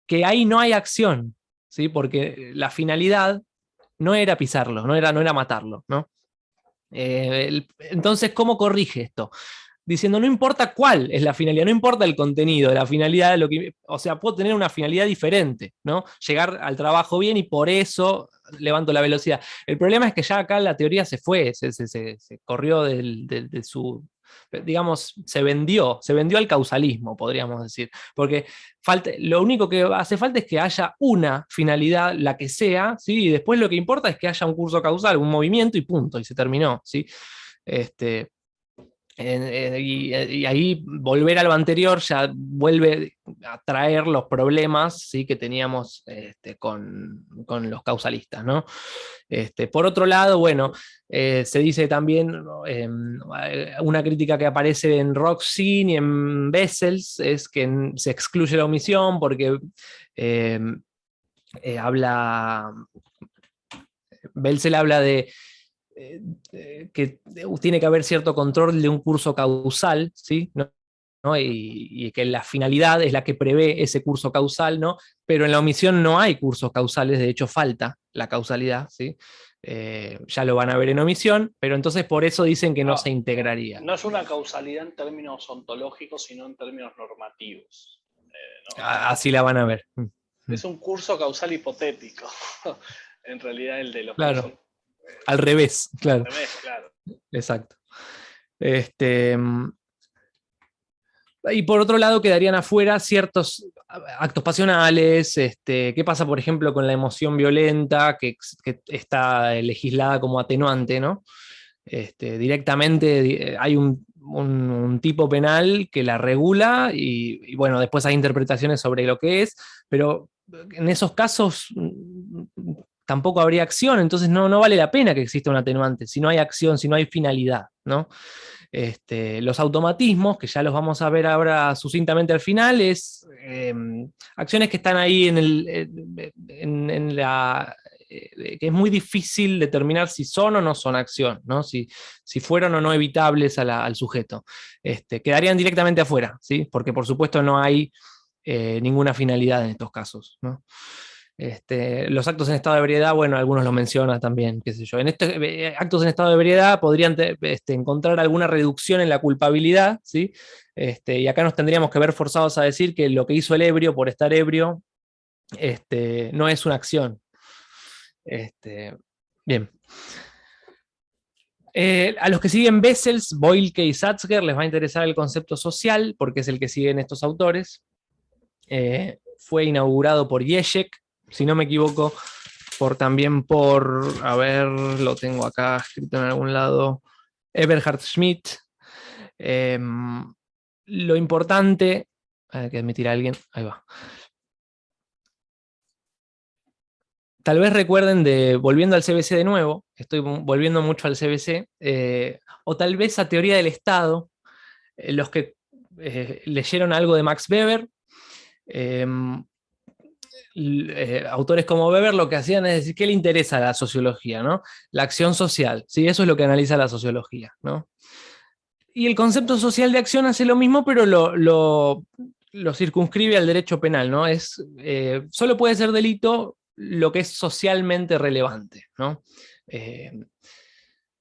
que ahí no hay acción, ¿sí? Porque la finalidad no era pisarlo, no era matarlo, ¿no? Entonces, ¿cómo corrige esto? Diciendo, no importa cuál es la finalidad, no importa el contenido de la finalidad, o sea, puedo tener una finalidad diferente, ¿no? Llegar al trabajo bien y por eso levanto la velocidad. El problema es que ya acá la teoría se fue, se corrió de su, digamos, se vendió al causalismo, podríamos decir, porque lo único que hace falta es que haya una finalidad, la que sea, ¿sí? Y después lo que importa es que haya un curso causal, un movimiento y punto, y se terminó, ¿sí? Y ahí volver a lo anterior ya vuelve a traer los problemas, ¿sí? que teníamos con los causalistas, ¿no? Por otro lado, bueno, se dice también, una crítica que aparece en Roxin y en Bessels es que se excluye la omisión porque Belzel habla de que tiene que haber cierto control de un curso causal, ¿sí? ¿No? Y que la finalidad es la que prevé ese curso causal, ¿no? Pero en la omisión no hay cursos causales, de hecho falta la causalidad, ¿sí? Ya lo van a ver en omisión, pero entonces por eso dicen que no se integraría. No es una causalidad en términos ontológicos, sino en términos normativos. ¿No? Así la van a ver. Es un curso causal hipotético, en realidad el de los claro. cursos. Al revés, claro. Al revés, claro. Exacto. Y por otro lado quedarían afuera ciertos actos pasionales, qué pasa por ejemplo con la emoción violenta, que está legislada como atenuante, ¿no? Directamente hay un tipo penal que la regula y bueno, después hay interpretaciones sobre lo que es, pero en esos casos tampoco habría acción, entonces no vale la pena que exista un atenuante, si no hay acción, si no hay finalidad, ¿no? Los automatismos, que ya los vamos a ver ahora sucintamente al final, es acciones que están ahí que es muy difícil determinar si son o no son acción, ¿no? Si fueron o no evitables al sujeto. Quedarían directamente afuera, ¿sí? Porque por supuesto no hay ninguna finalidad en estos casos, ¿no? Los actos en estado de ebriedad, bueno, algunos lo mencionan también, qué sé yo. En estos actos en estado de ebriedad podrían encontrar alguna reducción en la culpabilidad, ¿sí? Y acá nos tendríamos que ver forzados a decir que lo que hizo el ebrio por estar ebrio no es una acción. Bien. A los que siguen Bessels, Boylke y Satzger les va a interesar el concepto social, porque es el que siguen estos autores. Fue inaugurado por Ježek, si no me equivoco, también por, a ver, lo tengo acá escrito en algún lado, Eberhard Schmidt. Lo importante, hay que admitir a alguien, ahí va. Tal vez recuerden volviendo al CBC de nuevo, estoy volviendo mucho al CBC, o tal vez a Teoría del Estado, los que leyeron algo de Max Weber, autores como Weber lo que hacían es decir, ¿qué le interesa a la sociología, ¿no? La acción social, ¿sí? Eso es lo que analiza la sociología, ¿no? Y el concepto social de acción hace lo mismo, pero lo circunscribe al derecho penal, ¿no? Solo puede ser delito lo que es socialmente relevante, ¿no?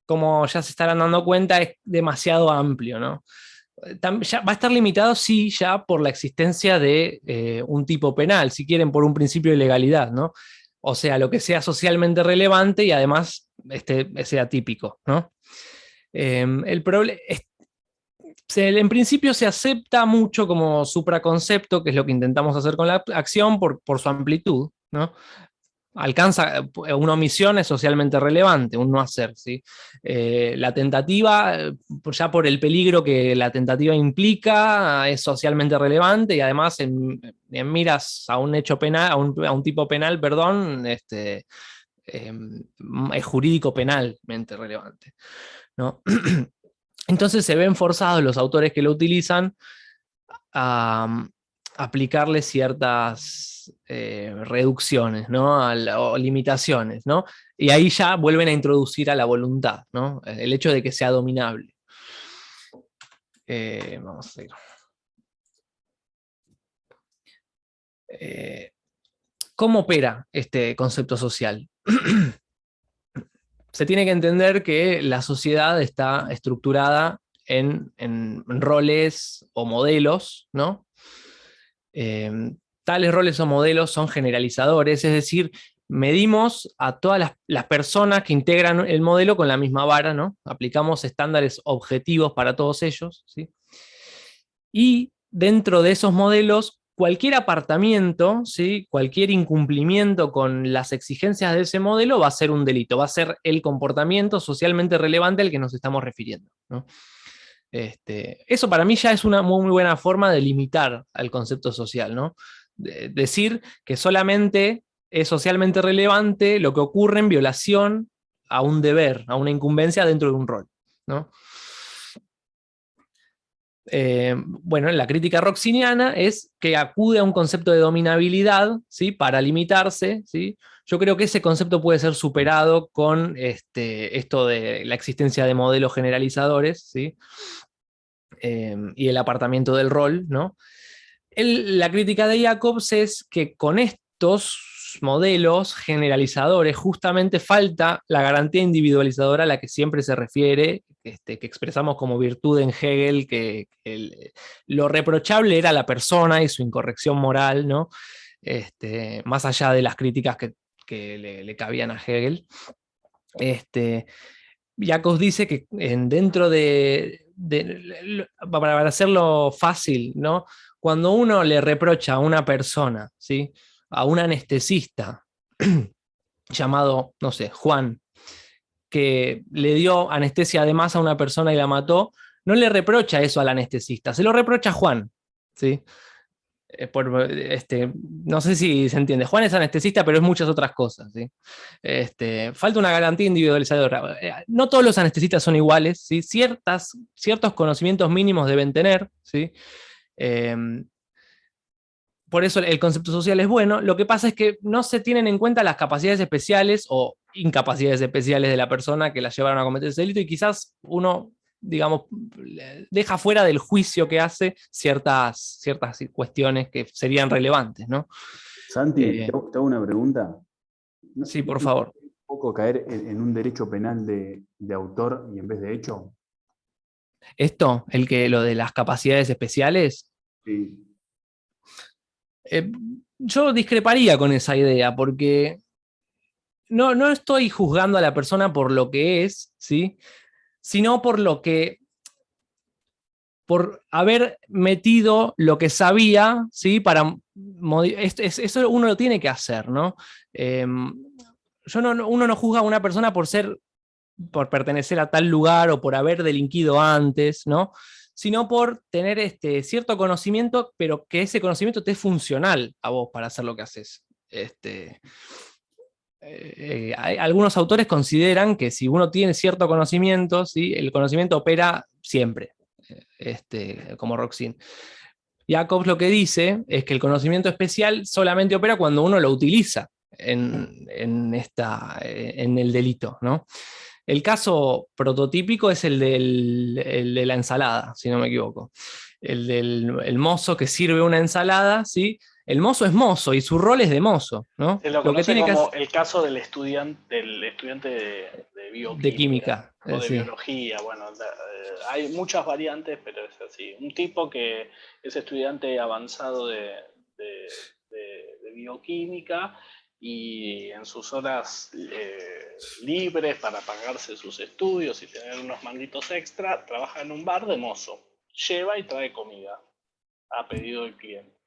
Como ya se estarán dando cuenta, es demasiado amplio, ¿no? Ya va a estar limitado, sí, ya por la existencia de un tipo penal, si quieren, por un principio de legalidad, ¿no? O sea, lo que sea socialmente relevante y además sea típico, ¿no? El problema en principio se acepta mucho como supraconcepto, que es lo que intentamos hacer con la acción por su amplitud, ¿no? Alcanza, una omisión es socialmente relevante, un no hacer, ¿sí? La tentativa, ya por el peligro que la tentativa implica, es socialmente relevante y además en miras a un hecho penal, a un tipo penal, perdón, es jurídico penalmente relevante, ¿no? Entonces se ven forzados los autores que lo utilizan a aplicarle ciertas reducciones, ¿no? O limitaciones, ¿no? Y ahí ya vuelven a introducir a la voluntad, ¿no? El hecho de que sea dominable. Vamos a ver. ¿Cómo opera este concepto social? Se tiene que entender que la sociedad está estructurada en roles o modelos, ¿no? Tales roles o modelos son generalizadores, es decir, medimos a todas las personas que integran el modelo con la misma vara, ¿no? Aplicamos estándares objetivos para todos ellos, ¿sí? Y dentro de esos modelos, cualquier apartamiento, ¿sí? Cualquier incumplimiento con las exigencias de ese modelo va a ser un delito, va a ser el comportamiento socialmente relevante al que nos estamos refiriendo, ¿no? Eso para mí ya es una muy buena forma de limitar al concepto social, ¿no? Decir que solamente es socialmente relevante lo que ocurre en violación a un deber, a una incumbencia dentro de un rol, ¿no? Bueno, la crítica roxiniana es que acude a un concepto de dominabilidad, ¿sí? Para limitarse, ¿sí? Yo creo que ese concepto puede ser superado con esto de la existencia de modelos generalizadores, ¿sí? Y el apartamiento del rol, ¿no? La crítica de Jacobs es que con estos modelos generalizadores justamente falta la garantía individualizadora a la que siempre se refiere, que expresamos como virtud en Hegel, que lo reprochable era la persona y su incorrección moral, ¿no? Más allá de las críticas que le cabían a Hegel. Jacobs dice que dentro para hacerlo fácil, ¿no? Cuando uno le reprocha a una persona, ¿sí? A un anestesista llamado, no sé, Juan, que le dio anestesia además a una persona y la mató, no le reprocha eso al anestesista, se lo reprocha a Juan, ¿sí? no sé si se entiende. Juan es anestesista, pero es muchas otras cosas, ¿sí? Falta una garantía individualizadora. No todos los anestesistas son iguales, ¿sí? Ciertos conocimientos mínimos deben tener, ¿sí? Por eso el concepto social es bueno. Lo que pasa es que no se tienen en cuenta las capacidades especiales o incapacidades especiales de la persona que la llevaron a cometer ese delito, y quizás uno, digamos, deja fuera del juicio que hace ciertas cuestiones que serían relevantes, ¿no? Santi, te hago una pregunta. Sí, por favor. ¿Es un poco caer en un derecho penal de autor y en vez de hecho? Esto, lo de las capacidades especiales, Sí. yo discreparía con esa idea, porque no estoy juzgando a la persona por lo que es, ¿sí? Sino por haber metido lo que sabía, ¿sí? Eso uno lo tiene que hacer, ¿no? Uno no juzga a una persona por pertenecer a tal lugar o por haber delinquido antes, ¿no? Sino por tener cierto conocimiento, pero que ese conocimiento te es funcional a vos para hacer lo que haces. Algunos autores consideran que si uno tiene cierto conocimiento, ¿sí? El conocimiento opera siempre, como Roxin. Jacobs lo que dice es que el conocimiento especial solamente opera cuando uno lo utiliza en el delito, ¿no? El caso prototípico es el de la ensalada, si no me equivoco. El mozo que sirve una ensalada, ¿sí? El mozo es mozo y su rol es de mozo, ¿no? Se lo conoce como el caso del estudiante de bioquímica. De química. O de biología. Bueno, hay muchas variantes, pero es así. Un tipo que es estudiante avanzado de bioquímica, y en sus horas libres para pagarse sus estudios y tener unos manguitos extra, trabaja en un bar de mozo. Lleva y trae comida a pedido del cliente.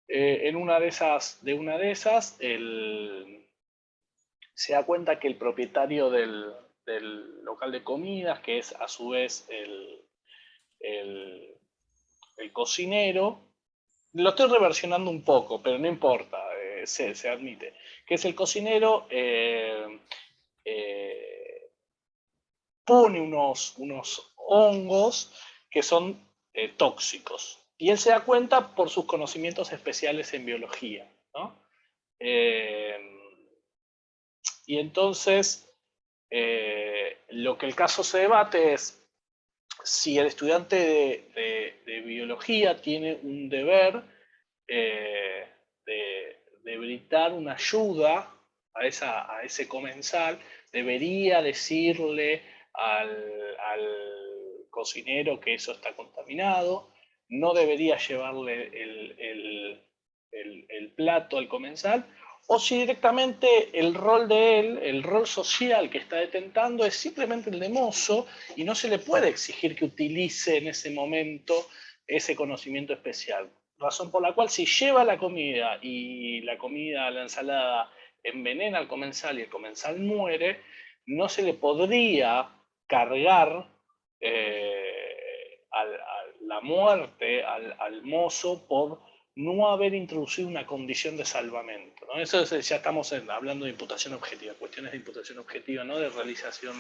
En una de esas, se da cuenta que el propietario del local de comidas, que es a su vez el cocinero, lo estoy reversionando un poco, pero no importa, se admite, que es el cocinero, pone unos hongos que son tóxicos. Y él se da cuenta por sus conocimientos especiales en biología, ¿no? Y entonces, lo que el caso se debate es si el estudiante de biología tiene un deber de brindar una ayuda a ese comensal, debería decirle al cocinero que eso está contaminado, no debería llevarle el plato al comensal, o si directamente el rol de él, el rol social que está detentando, es simplemente el de mozo y no se le puede exigir que utilice en ese momento ese conocimiento especial. Razón por la cual, si lleva la comida y la ensalada, envenena al comensal y el comensal muere, no se le podría cargar la muerte al mozo por no haber introducido una condición de salvamento, ¿no? Eso ya estamos hablando de imputación objetiva, cuestiones de imputación objetiva, no de realización.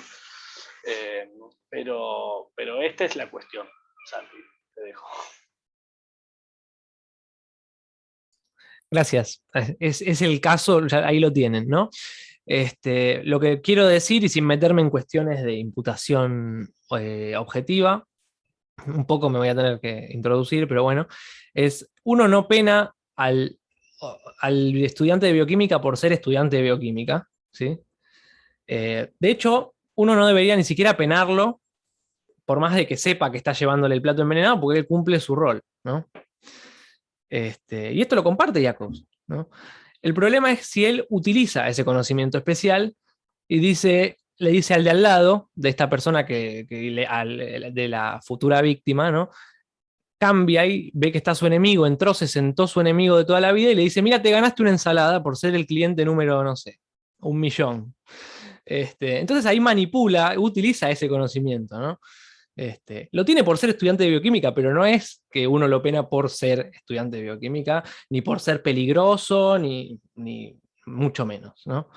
Pero esta es la cuestión, Santi, te dejo. Gracias. Es el caso, ahí lo tienen, ¿no? Lo que quiero decir, y sin meterme en cuestiones de imputación objetiva, un poco me voy a tener que introducir, pero bueno, uno no pena al estudiante de bioquímica por ser estudiante de bioquímica, ¿sí? De hecho, uno no debería ni siquiera penarlo, por más de que sepa que está llevándole el plato envenenado, porque él cumple su rol, ¿no? Y esto lo comparte Jacobs, ¿no? El problema es si él utiliza ese conocimiento especial y le dice al de al lado, de esta persona de la futura víctima, ¿no? Cambia y ve que está su enemigo, se sentó su enemigo de toda la vida y le dice: mira, te ganaste una ensalada por ser el cliente número, no sé, 1.000.000. Entonces ahí utiliza ese conocimiento, ¿no? Lo tiene por ser estudiante de bioquímica, pero no es que uno lo pena por ser estudiante de bioquímica, ni por ser peligroso, ni mucho menos, ¿no?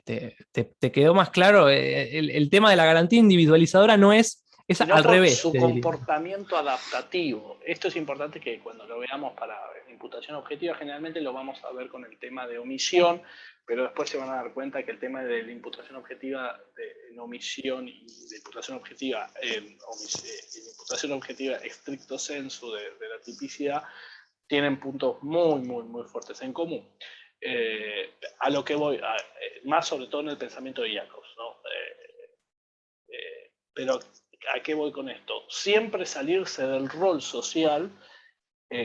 ¿Te quedó más claro? El tema de la garantía individualizadora no es al revés. Su comportamiento adaptativo. Esto es importante que cuando lo veamos para imputación objetiva, generalmente lo vamos a ver con el tema de omisión, pero después se van a dar cuenta que el tema de la imputación objetiva en omisión y de imputación objetiva en imputación objetiva estricto sensu de la tipicidad tienen puntos muy, muy, muy fuertes en común. A lo que voy, más sobre todo en el pensamiento de Jacobs, ¿no? Pero ¿a qué voy con esto? Siempre salirse del rol social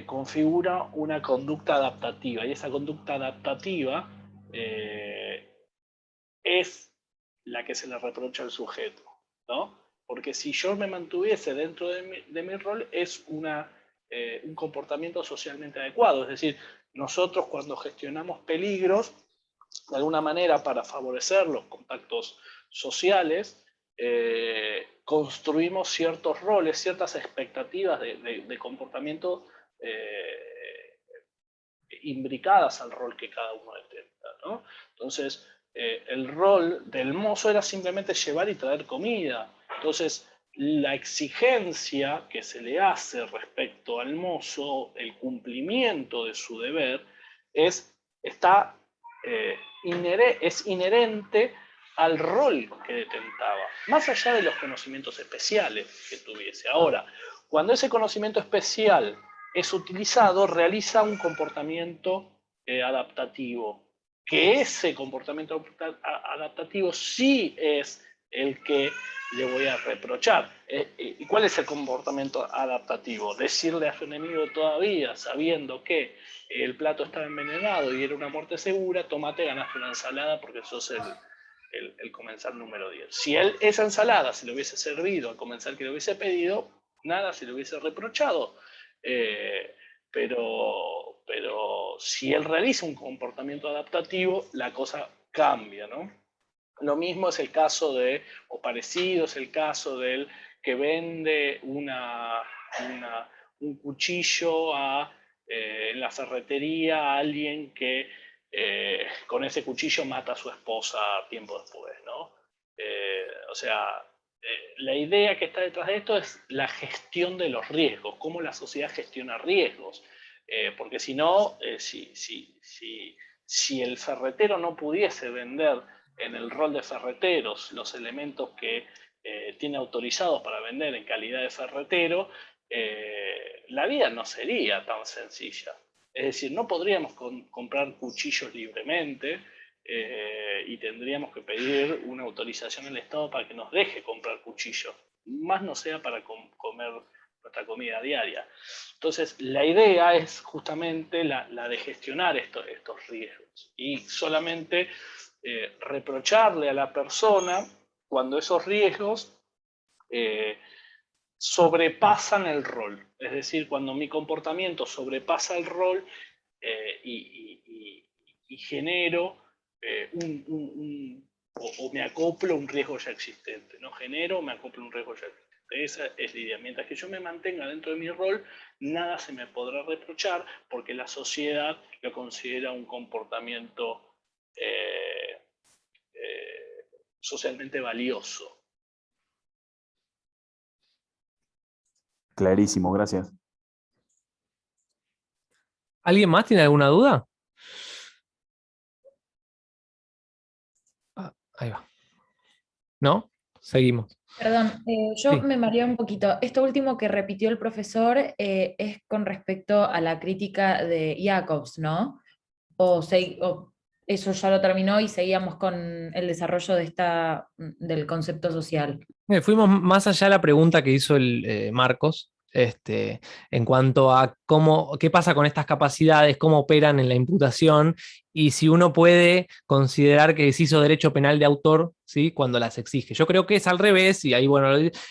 configura una conducta adaptativa, y esa conducta adaptativa es la que se le reprocha al sujeto, ¿no? Porque si yo me mantuviese dentro de mi rol, es un comportamiento socialmente adecuado. Es decir, nosotros cuando gestionamos peligros, de alguna manera para favorecer los contactos sociales, construimos ciertos roles, ciertas expectativas de comportamiento imbricadas al rol que cada uno detenta, ¿no? Entonces, el rol del mozo era simplemente llevar y traer comida. Entonces, la exigencia que se le hace respecto al mozo, el cumplimiento de su deber, es inherente al rol que detentaba, más allá de los conocimientos especiales que tuviese. Ahora, cuando ese conocimiento especial es utilizado, realiza un comportamiento adaptativo, que ese comportamiento adaptativo sí es el que le voy a reprochar. ¿Y cuál es el comportamiento adaptativo? Decirle a su enemigo todavía, sabiendo que el plato estaba envenenado y era una muerte segura, tomate, ganaste una ensalada porque sos el comensal número 10. Si él esa ensalada se le hubiese servido al comensal que le hubiese pedido, nada se le hubiese reprochado. Pero si él realiza un comportamiento adaptativo, la cosa cambia, ¿no? Lo mismo es el caso o parecido es el caso del que vende un cuchillo en la ferretería a alguien que con ese cuchillo mata a su esposa tiempo después, ¿no? O sea, la idea que está detrás de esto es la gestión de los riesgos, cómo la sociedad gestiona riesgos. Porque si no, si el ferretero no pudiese vender en el rol de ferreteros los elementos que tiene autorizados para vender en calidad de ferretero, la vida no sería tan sencilla. Es decir, no podríamos comprar cuchillos libremente y tendríamos que pedir una autorización al Estado para que nos deje comprar cuchillos, más no sea para comer nuestra comida diaria. Entonces, la idea es justamente la de gestionar estos riesgos y solamente reprocharle a la persona cuando esos riesgos sobrepasan el rol. Es decir, cuando mi comportamiento sobrepasa el rol y genero o me acoplo a un riesgo ya existente. No genero, me acoplo a un riesgo ya existente. Esa es la idea. Mientras que yo me mantenga dentro de mi rol, nada se me podrá reprochar porque la sociedad lo considera un comportamiento socialmente valioso. Clarísimo, gracias. ¿Alguien más tiene alguna duda? Ahí va. ¿No? Seguimos. Perdón, yo Sí. me mareé un poquito. Esto último que repitió el profesor es con respecto a la crítica de Jacobs, ¿no? O eso ya lo terminó y seguíamos con el desarrollo del concepto social. Fuimos más allá de la pregunta que hizo el Marcos, en cuanto a qué pasa con estas capacidades, cómo operan en la imputación, y si uno puede considerar que se hizo derecho penal de autor, ¿sí?, cuando las exige. Yo creo que es al revés, y ahí, bueno,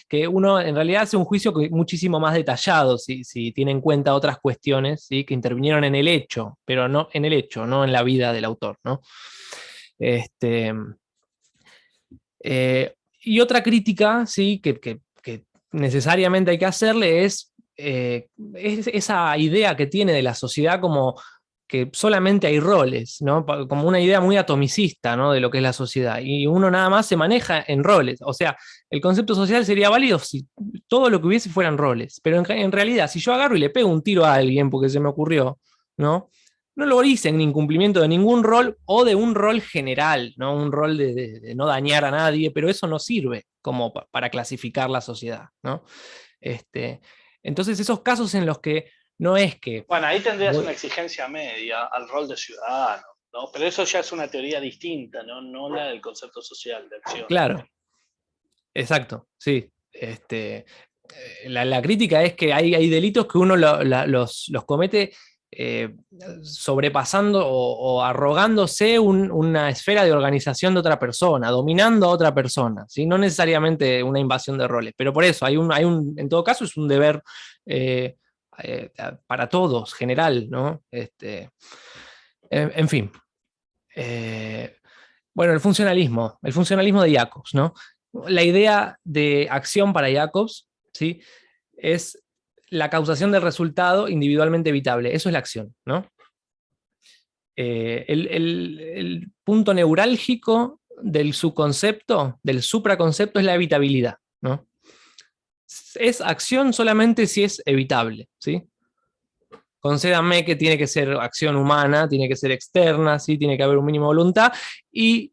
que uno en realidad hace un juicio muchísimo más detallado, si tiene en cuenta otras cuestiones, ¿sí?, que intervinieron en el hecho, pero no en el hecho, no en la vida del autor, ¿no? Y otra crítica, sí, que necesariamente hay que hacerle es esa idea que tiene de la sociedad como que solamente hay roles, ¿no? Como una idea muy atomicista, ¿no? De lo que es la sociedad, y uno nada más se maneja en roles. O sea, el concepto social sería válido si todo lo que hubiese fueran roles, pero en realidad, si yo agarro y le pego un tiro a alguien porque se me ocurrió, ¿no? No lo hice en incumplimiento de ningún rol o de un rol general, ¿no? Un rol de no dañar a nadie, pero eso no sirve como para clasificar la sociedad, ¿no? Entonces, esos casos en los que no es que... Bueno, ahí tendrías una exigencia media al rol de ciudadano, ¿no? Pero eso ya es una teoría distinta, ¿no? No la del concepto social de acción. Claro, exacto, sí. La crítica es que hay delitos que uno los comete sobrepasando o arrogándose una esfera de organización de otra persona, dominando a otra persona, ¿sí? No necesariamente una invasión de roles, pero por eso en todo caso es un deber para todos, general, ¿no? En fin. Bueno, el funcionalismo de Jacobs, ¿no? La idea de acción para Jacobs, ¿sí? Es la causación del resultado individualmente evitable. Eso es la acción, ¿no? El punto neurálgico del subconcepto, del supraconcepto, es la evitabilidad, ¿no? Es acción solamente si es evitable, ¿sí? Concédanme que tiene que ser acción humana, tiene que ser externa, ¿sí? Tiene que haber un mínimo de voluntad y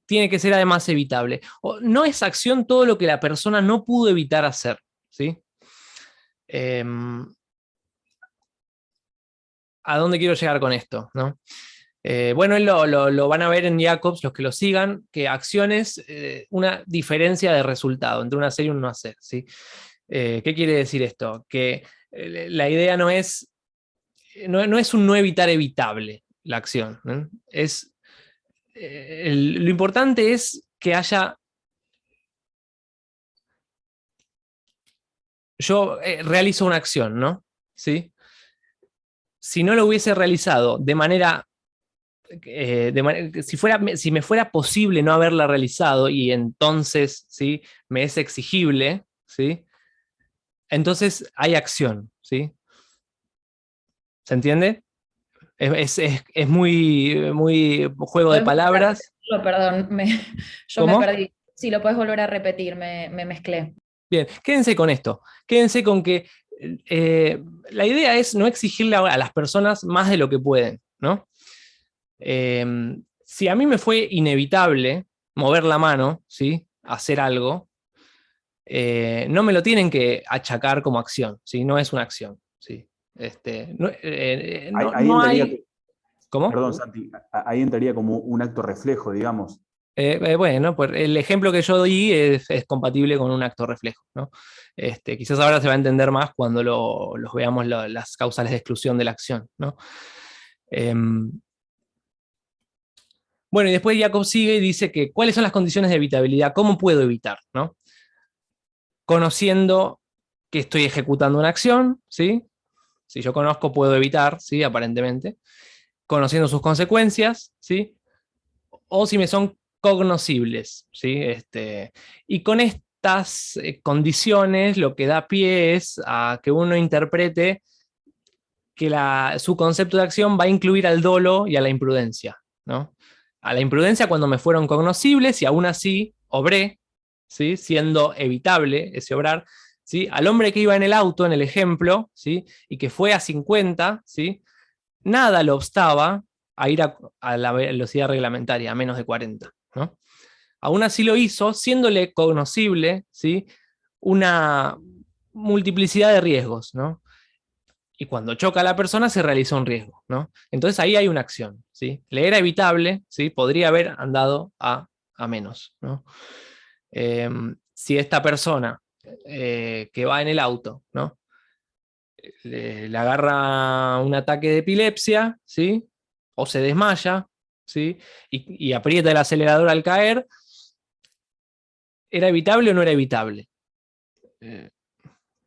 tiene que ser además evitable. No es acción todo lo que la persona no pudo evitar hacer, ¿sí? ¿A dónde quiero llegar con esto, ¿no? Bueno, lo van a ver en Jacobs, los que lo sigan, que acción es una diferencia de resultado entre un hacer y un no hacer, ¿sí? ¿Qué quiere decir esto? Que la idea no es un no evitar evitable la acción, ¿no? Lo importante es que haya... Yo realizo una acción, ¿no? ¿Sí? Si no lo hubiese realizado de manera... si me fuera posible no haberla realizado y entonces, ¿sí? Me es exigible, ¿sí? Entonces hay acción, ¿sí? ¿Se entiende? Es muy, muy juego de palabras. Perdón, yo ¿Cómo? me perdí. Si lo puedes volver a repetir, me mezclé. Bien, quédense con esto. Quédense con que la idea es no exigirle a las personas más de lo que pueden, ¿no? Si a mí me fue inevitable mover la mano, ¿sí? Hacer algo, no me lo tienen que achacar como acción, ¿sí? No es una acción, ¿sí? No hay... ¿Cómo? Perdón, Santi, ahí entraría como un acto reflejo, digamos. Bueno, pues el ejemplo que yo di es compatible con un acto reflejo, ¿no? Quizás ahora se va a entender más cuando los veamos las causales de exclusión de la acción, ¿no? Bueno, y después Jacob sigue y dice que ¿cuáles son las condiciones de evitabilidad? ¿Cómo puedo evitar, ¿no? Conociendo que estoy ejecutando una acción, ¿sí? Si yo conozco, puedo evitar, ¿sí? Aparentemente. Conociendo sus consecuencias, ¿sí? O si me son cognoscibles, ¿sí? Y con estas condiciones lo que da pie es a que uno interprete que su concepto de acción va a incluir al dolo y a la imprudencia, ¿no? A la imprudencia cuando me fueron cognoscibles y aún así obré, ¿sí? Siendo evitable ese obrar, ¿sí? Al hombre que iba en el auto, en el ejemplo, ¿sí? Y que fue a 50, ¿sí? Nada lo obstaba a ir a la velocidad reglamentaria, a menos de 40, ¿no? Aún así lo hizo, siéndole cognoscible, ¿sí? Una multiplicidad de riesgos, ¿no? Y cuando choca a la persona se realiza un riesgo, ¿no? Entonces ahí hay una acción, ¿sí? Le era evitable, ¿sí? Podría haber andado a menos, ¿no? Si esta persona que va en el auto, ¿no? Le agarra un ataque de epilepsia, ¿sí? O se desmaya, ¿sí? Y aprieta el acelerador al caer, ¿era evitable o no era evitable?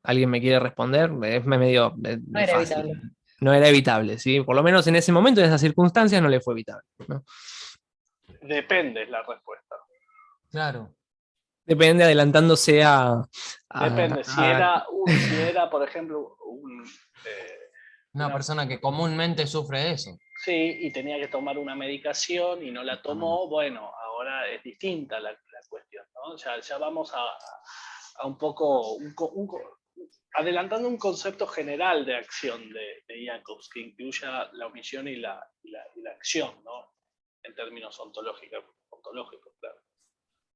¿Alguien me quiere responder? Es medio No era fácil. evitable. No era evitable, ¿sí? Por lo menos en ese momento, en esas circunstancias, no le fue evitable, ¿no? Depende la respuesta. Claro. Depende, adelantándose Depende, si era, por ejemplo, Una persona que comúnmente sufre de eso. sí, y tenía que tomar una medicación y no la tomó, bueno, ahora es distinta la cuestión, ¿no? Ya vamos a un poco, adelantando un concepto general de acción de Jacobs, que incluya la omisión y la acción, ¿no? En términos ontológicos, claro.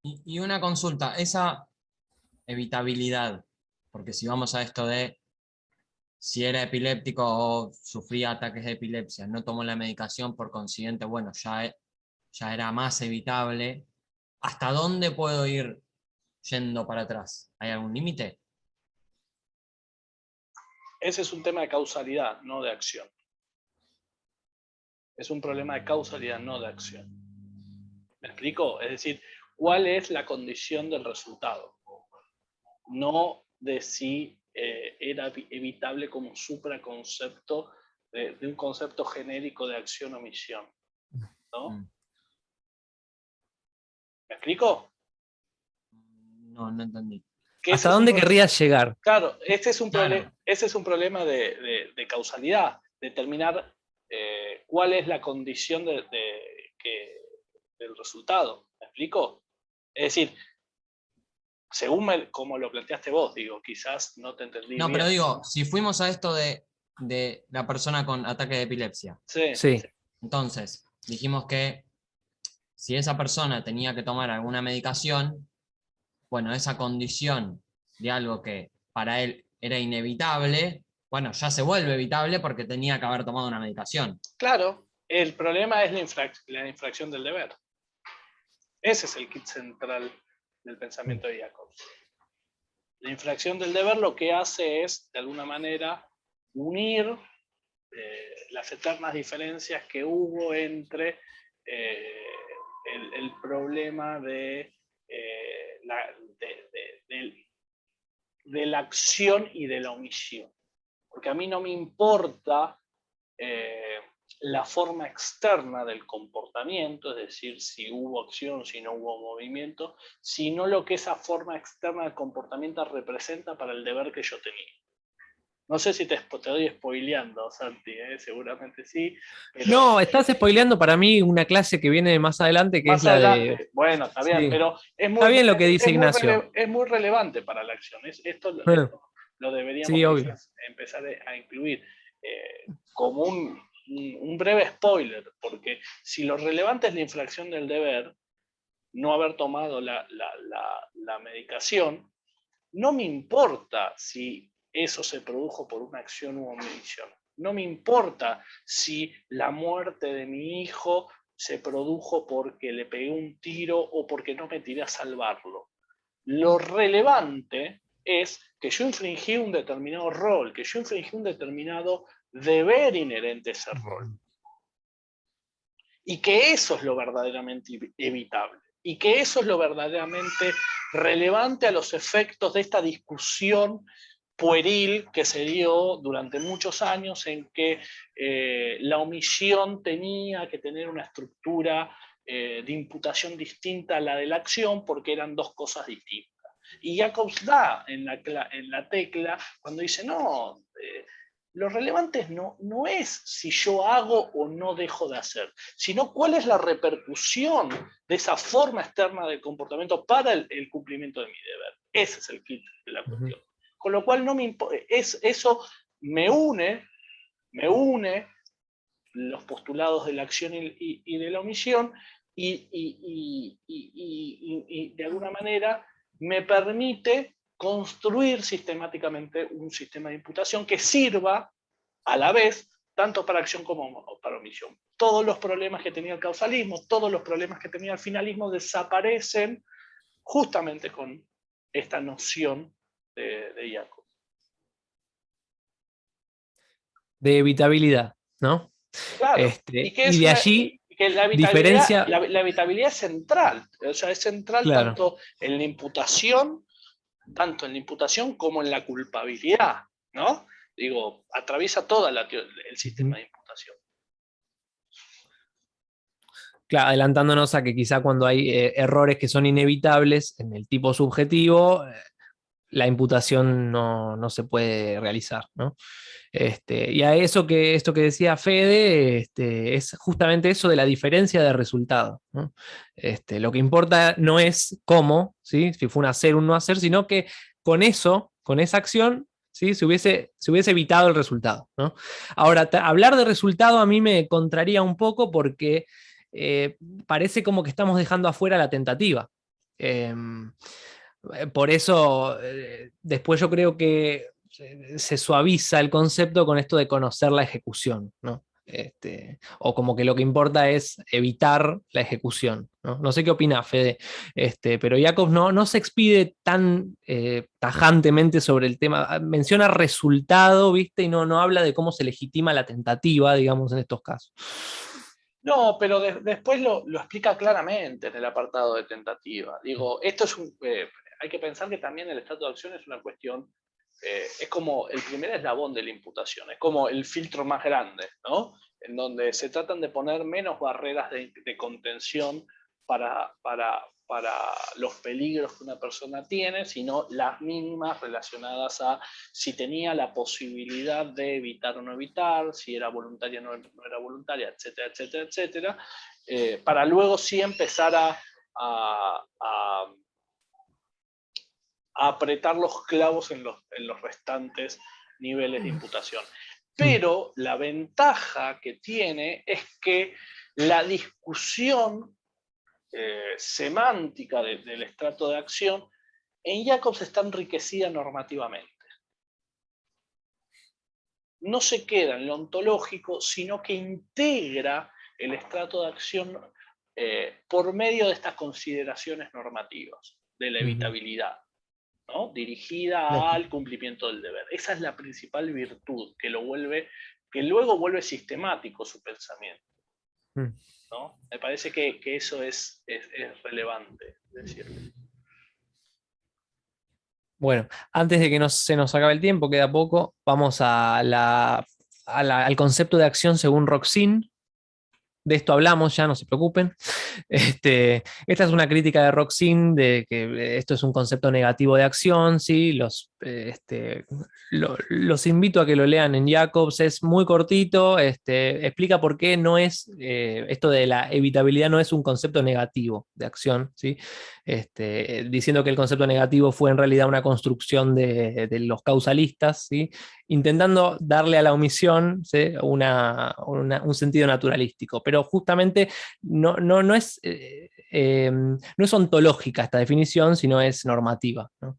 Y una consulta, esa evitabilidad, porque si vamos a esto de si era epiléptico o sufría ataques de epilepsia, no tomó la medicación, por consiguiente, bueno, ya era más evitable. ¿Hasta dónde puedo ir yendo para atrás? ¿Hay algún límite? Ese es un tema de causalidad, no de acción. Es un problema de causalidad, no de acción. ¿Me explico? Es decir, ¿cuál es la condición del resultado? No de si era evitable como un supraconcepto de un concepto genérico de acción-omisión, ¿no? ¿Me explico? No entendí. ¿Hasta dónde querrías llegar? Claro, ese es un problema de causalidad, determinar cuál es la condición del resultado. ¿Me explico? Es decir, según como lo planteaste vos, digo, quizás no te entendí bien. No, pero digo, si fuimos a esto de la persona con ataque de epilepsia. Sí. Entonces, dijimos que si esa persona tenía que tomar alguna medicación, bueno, esa condición de algo que para él era inevitable, bueno, ya se vuelve evitable porque tenía que haber tomado una medicación. Claro, el problema es la infracción del deber. Ese es el kit central del pensamiento de Jacobs. La infracción del deber lo que hace es, de alguna manera, unir las eternas diferencias que hubo entre el problema de la acción y de la omisión. Porque a mí no me importa la forma externa del comportamiento, es decir, si hubo acción, si no hubo movimiento, sino lo que esa forma externa del comportamiento representa para el deber que yo tenía. No sé si te estoy spoileando, Santi, seguramente sí. Pero... No, estás spoileando para mí una clase que viene más adelante, que más es la adelante. de... Bueno, está bien, Sí. pero es muy, está bien lo que dice Ignacio. Es muy relevante para la acción. Esto lo deberíamos empezar a incluir como un breve spoiler, porque si lo relevante es la infracción del deber, no haber tomado la medicación, no me importa si eso se produjo por una acción u omisión. No me importa si la muerte de mi hijo se produjo porque le pegué un tiro o porque no me tiré a salvarlo. Lo relevante es que yo infringí un determinado rol, que yo infringí un determinado deber inherente a ese rol. Y que eso es lo verdaderamente evitable. Y que eso es lo verdaderamente relevante a los efectos de esta discusión pueril que se dio durante muchos años en que la omisión tenía que tener una estructura de imputación distinta a la de la acción porque eran dos cosas distintas. Y Jacobs da en la tecla cuando dice, no, lo relevante no es si yo hago o no dejo de hacer, sino cuál es la repercusión de esa forma externa del comportamiento para el cumplimiento de mi deber. Ese es el kit de la cuestión. Con lo cual no me eso me une los postulados de la acción y de la omisión y de alguna manera me permite construir sistemáticamente un sistema de imputación que sirva a la vez tanto para acción como para omisión. Todos los problemas que tenía el causalismo, todos los problemas que tenía el finalismo desaparecen justamente con esta noción de Jacobs. De evitabilidad, ¿no? Claro, y de allí que la evitabilidad es central, o sea, es central claro. tanto en la imputación como en la culpabilidad, ¿no? Digo, atraviesa todo el sistema de imputación. Claro, adelantándonos a que quizá cuando hay errores que son inevitables en el tipo subjetivo, la imputación no se puede realizar, ¿no? Y a esto que decía Fede, es justamente eso de la diferencia de resultado, ¿no? Lo que importa no es cómo, ¿sí? Si fue un hacer o un no hacer, sino que con esa acción, ¿sí? se hubiese evitado el resultado, ¿no? Ahora, hablar de resultado a mí me contraría un poco porque parece como que estamos dejando afuera la tentativa. Por eso, después yo creo que se suaviza el concepto con esto de conocer la ejecución, ¿no? O como que lo que importa es evitar la ejecución, ¿no? No sé qué opina Fede, pero Jacobs no se expide tan tajantemente sobre el tema, menciona resultado, ¿viste? Y no habla de cómo se legitima la tentativa, digamos, en estos casos. No, pero después lo explica claramente en el apartado de tentativa. Digo, esto es hay que pensar que también el estado de acción es una cuestión, es como el primer eslabón de la imputación, es como el filtro más grande, ¿no? En donde se tratan de poner menos barreras de contención para los peligros que una persona tiene, sino las mínimas relacionadas a si tenía la posibilidad de evitar o no evitar, si era voluntaria o no era voluntaria, etcétera, etcétera, etcétera, para luego sí empezar a apretar los clavos en los restantes niveles de imputación. Pero la ventaja que tiene es que la discusión semántica del estrato de acción en Jacobs está enriquecida normativamente. No se queda en lo ontológico, sino que integra el estrato de acción por medio de estas consideraciones normativas, de la evitabilidad, ¿no? Dirigida al cumplimiento del deber. Esa es la principal virtud que luego vuelve sistemático su pensamiento, ¿no? Me parece que eso es relevante decirlo. Bueno, antes de que se nos acabe el tiempo, queda poco, vamos al concepto de acción según Roxin. De esto hablamos ya, no se preocupen. Esta es una crítica de Roxin de que esto es un concepto negativo de acción, ¿sí? Los invito a que lo lean en Jacobs, es muy cortito, explica por qué no es, esto de la evitabilidad no es un concepto negativo de acción, ¿sí? Diciendo que el concepto negativo fue en realidad una construcción de los causalistas, ¿sí? Intentando darle a la omisión, ¿sí? un sentido naturalístico, pero justamente no es ontológica esta definición, sino es normativa, ¿no?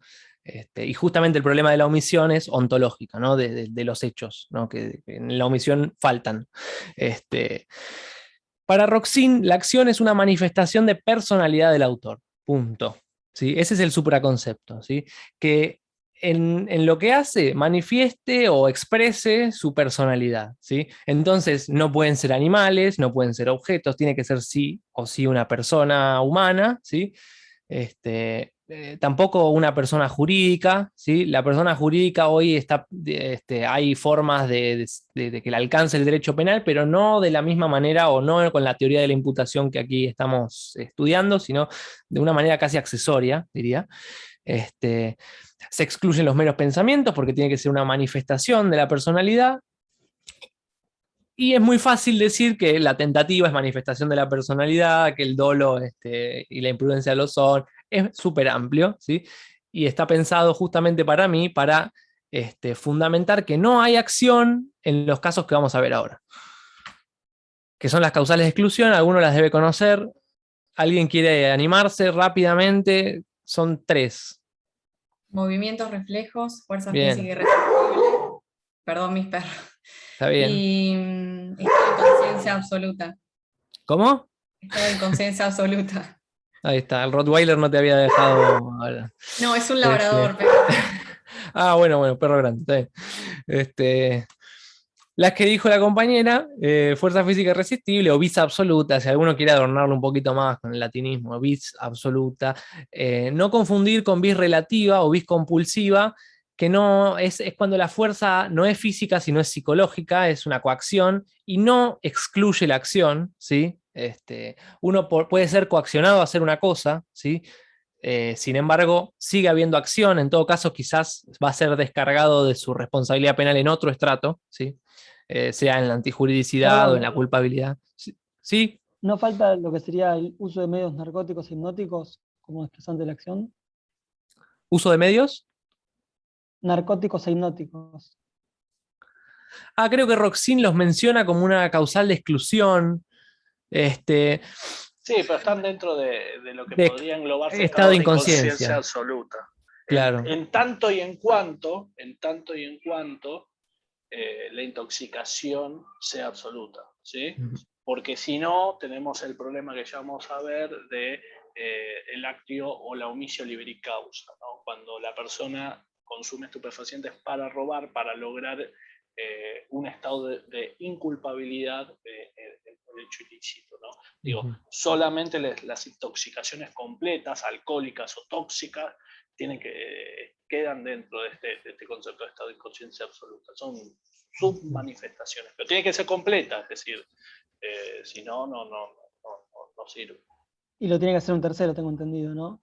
Y justamente el problema de la omisión es ontológica, ¿no? de los hechos, ¿no? Que en la omisión faltan. Para Roxin, la acción es una manifestación de personalidad del autor, punto. ¿Sí? Ese es el supraconcepto, ¿sí? Que en lo que hace manifieste o exprese su personalidad, ¿sí? Entonces no pueden ser animales, no pueden ser objetos, tiene que ser sí o sí una persona humana, ¿sí? Tampoco una persona jurídica, ¿sí? La persona jurídica hoy hay formas de que le alcance el derecho penal, pero no de la misma manera o no con la teoría de la imputación que aquí estamos estudiando, sino de una manera casi accesoria, diría. Se excluyen los meros pensamientos porque tiene que ser una manifestación de la personalidad. Y es muy fácil decir que la tentativa es manifestación de la personalidad, que el dolo y la imprudencia lo son. Es súper amplio, ¿sí? Y está pensado justamente para mí, para fundamentar que no hay acción en los casos que vamos a ver ahora. Que son las causales de exclusión, alguno las debe conocer. ¿Alguien quiere animarse rápidamente? Son 3. Movimientos, reflejos, fuerza Bien. física irresistible. Perdón, mis perros. Está bien. Y estado de conciencia absoluta. ¿Cómo? Estado de conciencia absoluta. Ahí está, el Rottweiler no te había dejado hablar. No, es un labrador, pero... Ah, bueno, perro grande, está bien. Las que dijo la compañera, fuerza física irresistible o vis absoluta, si alguno quiere adornarlo un poquito más con el latinismo, vis absoluta. No confundir con vis relativa o vis compulsiva, que no es cuando la fuerza no es física, sino es psicológica, es una coacción y no excluye la acción, ¿sí? Uno puede ser coaccionado a hacer una cosa, ¿sí? Sin embargo, sigue habiendo acción, en todo caso quizás va a ser descargado de su responsabilidad penal en otro estrato, ¿sí? Sea en la antijuridicidad Perdón, o en la culpabilidad. ¿Sí? ¿no falta lo que sería el uso de medios narcóticos hipnóticos como expresante de la acción? ¿Uso de medios? Narcóticos e hipnóticos. Creo que Roxin los menciona como una causal de exclusión. Sí, pero están dentro de lo que podría englobarse estado de inconsciencia absoluta. Claro. En tanto y en cuanto la intoxicación sea absoluta, ¿sí? Porque si no, tenemos el problema que ya vamos a ver de el actio o la omisio liberi causa, ¿no? Cuando la persona consume estupefacientes para robar, para lograr un estado de inculpabilidad del hecho ilícito, ¿no? Digo, solamente las intoxicaciones completas, alcohólicas o tóxicas, quedan dentro de este concepto de estado de inconsciencia absoluta. Son submanifestaciones, pero tiene que ser completa, es decir, si no, no sirve. Y lo tiene que hacer un tercero, tengo entendido, ¿no?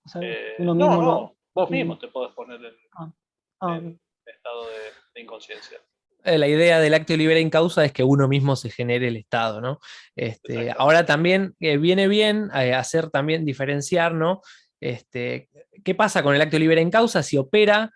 O sea, uno mismo vos mismo te podés poner en estado de inconsciencia. La idea del actio liberi in causa es que uno mismo se genere el estado, ¿no? Ahora también viene bien hacer también diferenciar, ¿no? ¿Qué pasa con el actio liberi in causa? Si opera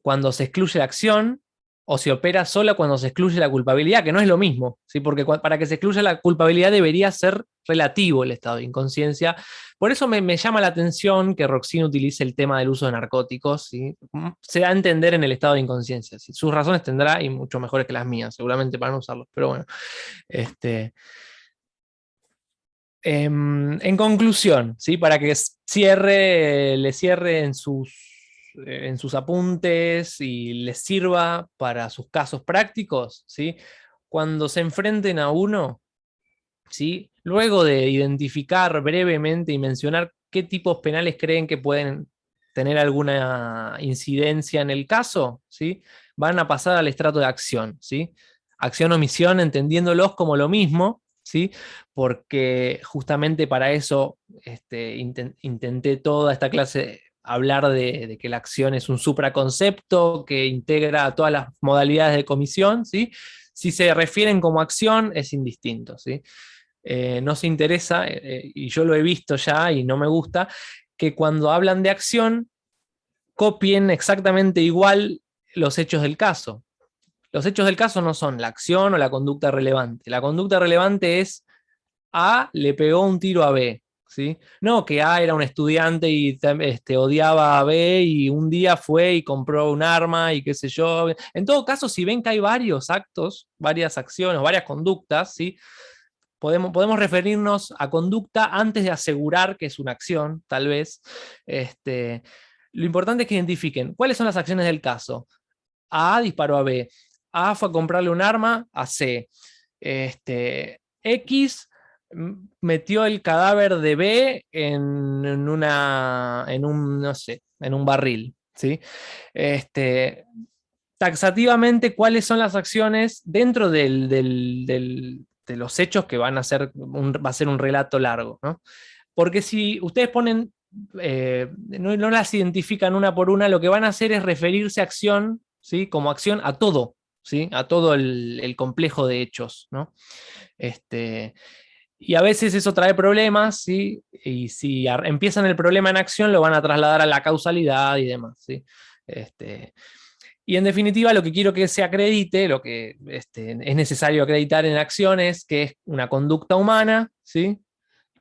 cuando se excluye la acción o si opera sola cuando se excluye la culpabilidad, que no es lo mismo, ¿sí? Porque para que se excluya la culpabilidad debería ser relativo el estado de inconsciencia. Por eso me llama la atención que Roxin utilice el tema del uso de narcóticos, ¿sí? Se da a entender en el estado de inconsciencia, ¿sí? Sus razones tendrá y mucho mejores que las mías, seguramente para no usarlos, pero bueno. En conclusión, ¿sí? Para que le cierre en sus apuntes y les sirva para sus casos prácticos, ¿sí? Cuando se enfrenten a uno, ¿sí? Luego de identificar brevemente y mencionar qué tipos penales creen que pueden tener alguna incidencia en el caso, ¿sí? Van a pasar al estrato de acción, ¿sí? Acción-omisión, entendiéndolos como lo mismo, ¿sí? Porque justamente para eso intenté toda esta clase hablar de que la acción es un supraconcepto que integra todas las modalidades de comisión, ¿sí? Si se refieren como acción, es indistinto, ¿sí? No se interesa, y yo lo he visto ya y no me gusta, que cuando hablan de acción copien exactamente igual los hechos del caso. Los hechos del caso no son la acción o la conducta relevante. La conducta relevante es A le pegó un tiro a B, ¿sí? No que A era un estudiante y odiaba a B y un día fue y compró un arma y qué sé yo. En todo caso, si ven que hay varios actos, varias acciones, varias conductas, ¿sí? Podemos referirnos a conducta antes de asegurar que es una acción, tal vez. Lo importante es que identifiquen cuáles son las acciones del caso. A disparó a B. A fue a comprarle un arma a C. X metió el cadáver de B en un barril, ¿sí? Taxativamente, ¿cuáles son las acciones dentro de los hechos que van a ser va a ser un relato largo, ¿no? Porque si ustedes ponen, no las identifican una por una, lo que van a hacer es referirse a acción, ¿sí? Como acción a todo, ¿sí? A todo el complejo de hechos, ¿no? Y a veces eso trae problemas, ¿sí? Y si empiezan el problema en acción, lo van a trasladar a la causalidad y demás, ¿sí? Y en definitiva, lo que quiero que se acredite, lo que es necesario acreditar en acciones, que es una conducta humana, ¿sí?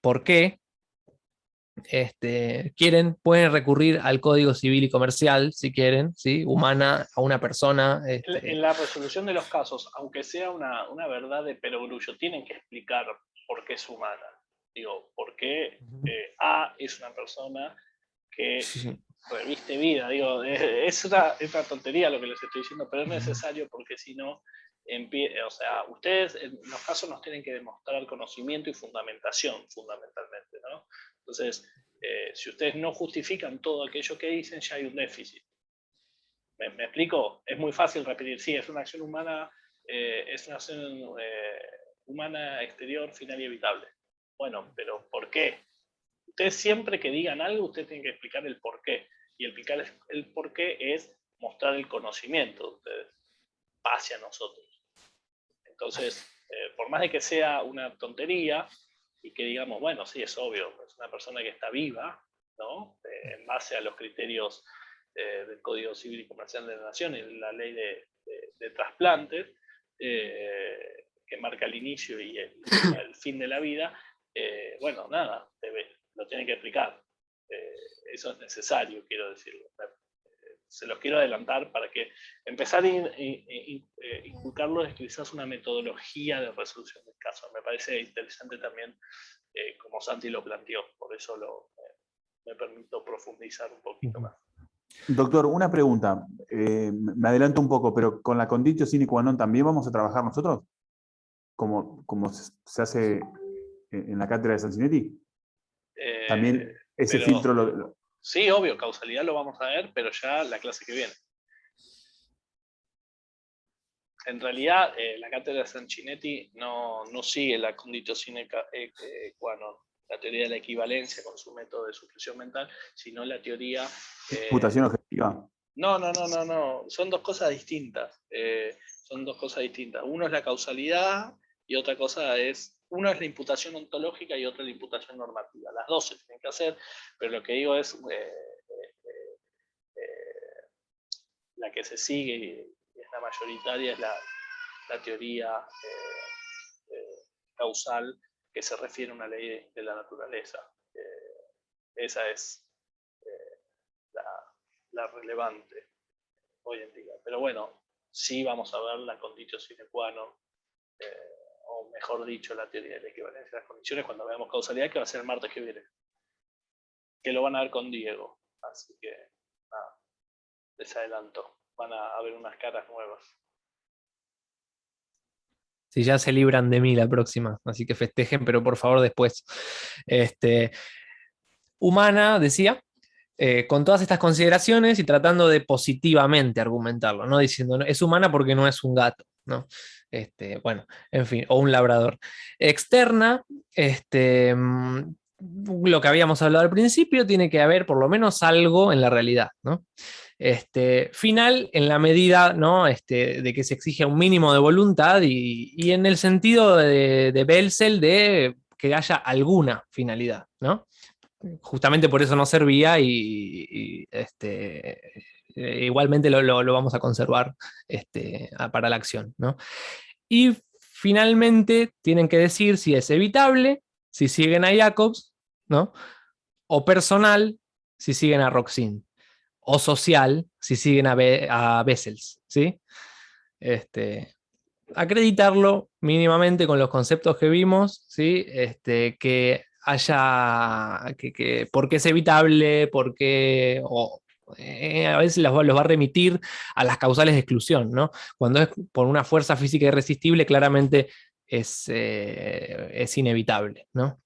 ¿Por qué? Pueden recurrir al Código Civil y Comercial, si quieren, ¿sí? Humana a una persona. En la resolución de los casos, aunque sea una verdad de perogrullo, tienen que explicar por qué es humana. Digo, por qué A es una persona que reviste vida. Digo, es una tontería lo que les estoy diciendo, pero es necesario porque si no, o sea, ustedes en los casos nos tienen que demostrar conocimiento y fundamentación, fundamentalmente, ¿no? Entonces, si ustedes no justifican todo aquello que dicen, ya hay un déficit. ¿Me explico? Es muy fácil repetir, sí, es una acción humana, es una acción humana exterior final y evitable. Bueno, pero ¿por qué? Ustedes siempre que digan algo, ustedes tienen que explicar el por qué. Y explicar el por qué es mostrar el conocimiento de ustedes hacia nosotros. Entonces, por más de que sea una tontería y que digamos, bueno, sí, es obvio, es una persona que está viva, ¿no? En base a los criterios del Código Civil y Comercial de la Nación y la ley de trasplantes, que marca el inicio y el fin de la vida, bueno, nada, lo tienen que explicar. Eso es necesario, quiero decirlo. Se los quiero adelantar para que empezar a inculcarlo es quizás una metodología de resolución del caso. Me parece interesante también como Santi lo planteó, por eso me permito profundizar un poquito más. Doctor, una pregunta. Me adelanto un poco, pero con la conditio sine qua non también vamos a trabajar nosotros, como se hace en la cátedra de Sanchinetti. También ese filtro Sí, obvio, causalidad lo vamos a ver, pero ya la clase que viene. En realidad, la cátedra de Sanchinetti no sigue la conditio sine qua non, la teoría de la equivalencia con su método de supresión mental, sino la teoría... Imputación objetiva. No, son dos cosas distintas. Uno es la causalidad y otra cosa es... Uno es la imputación ontológica y otro la imputación normativa. Las dos se tienen que hacer, pero lo que digo es la que se sigue y es la mayoritaria es la teoría causal que se refiere a una ley de la naturaleza. Esa es la relevante hoy en día. Pero bueno, sí vamos a ver la conditio sine qua non, o mejor dicho, la teoría de la equivalencia de las condiciones cuando veamos causalidad, que va a ser el martes que viene. Que lo van a ver con Diego. Así que, nada, les adelanto. Van a haber unas caras nuevas. Si ya se libran de mí la próxima, así que festejen, pero por favor después. Humana, decía, con todas estas consideraciones y tratando de positivamente argumentarlo, no diciendo es humana porque no es un gato, ¿no? Bueno, en fin, o un labrador. Externa, lo que habíamos hablado al principio, tiene que haber por lo menos algo en la realidad, ¿no? Final, en la medida, ¿no? De que se exige un mínimo de voluntad y en el sentido de Belzel de que haya alguna finalidad, ¿no? Justamente por eso no servía y igualmente lo vamos a conservar para la acción, ¿no? Y finalmente tienen que decir si es evitable, si siguen a Jacobs, ¿no? O personal, si siguen a Roxin, o social, si siguen a Bessels, ¿sí? Acreditarlo mínimamente con los conceptos que vimos, ¿sí? Que haya, porque es evitable, porque a veces los va a remitir a las causales de exclusión, ¿no? Cuando es por una fuerza física irresistible, claramente es inevitable, ¿no?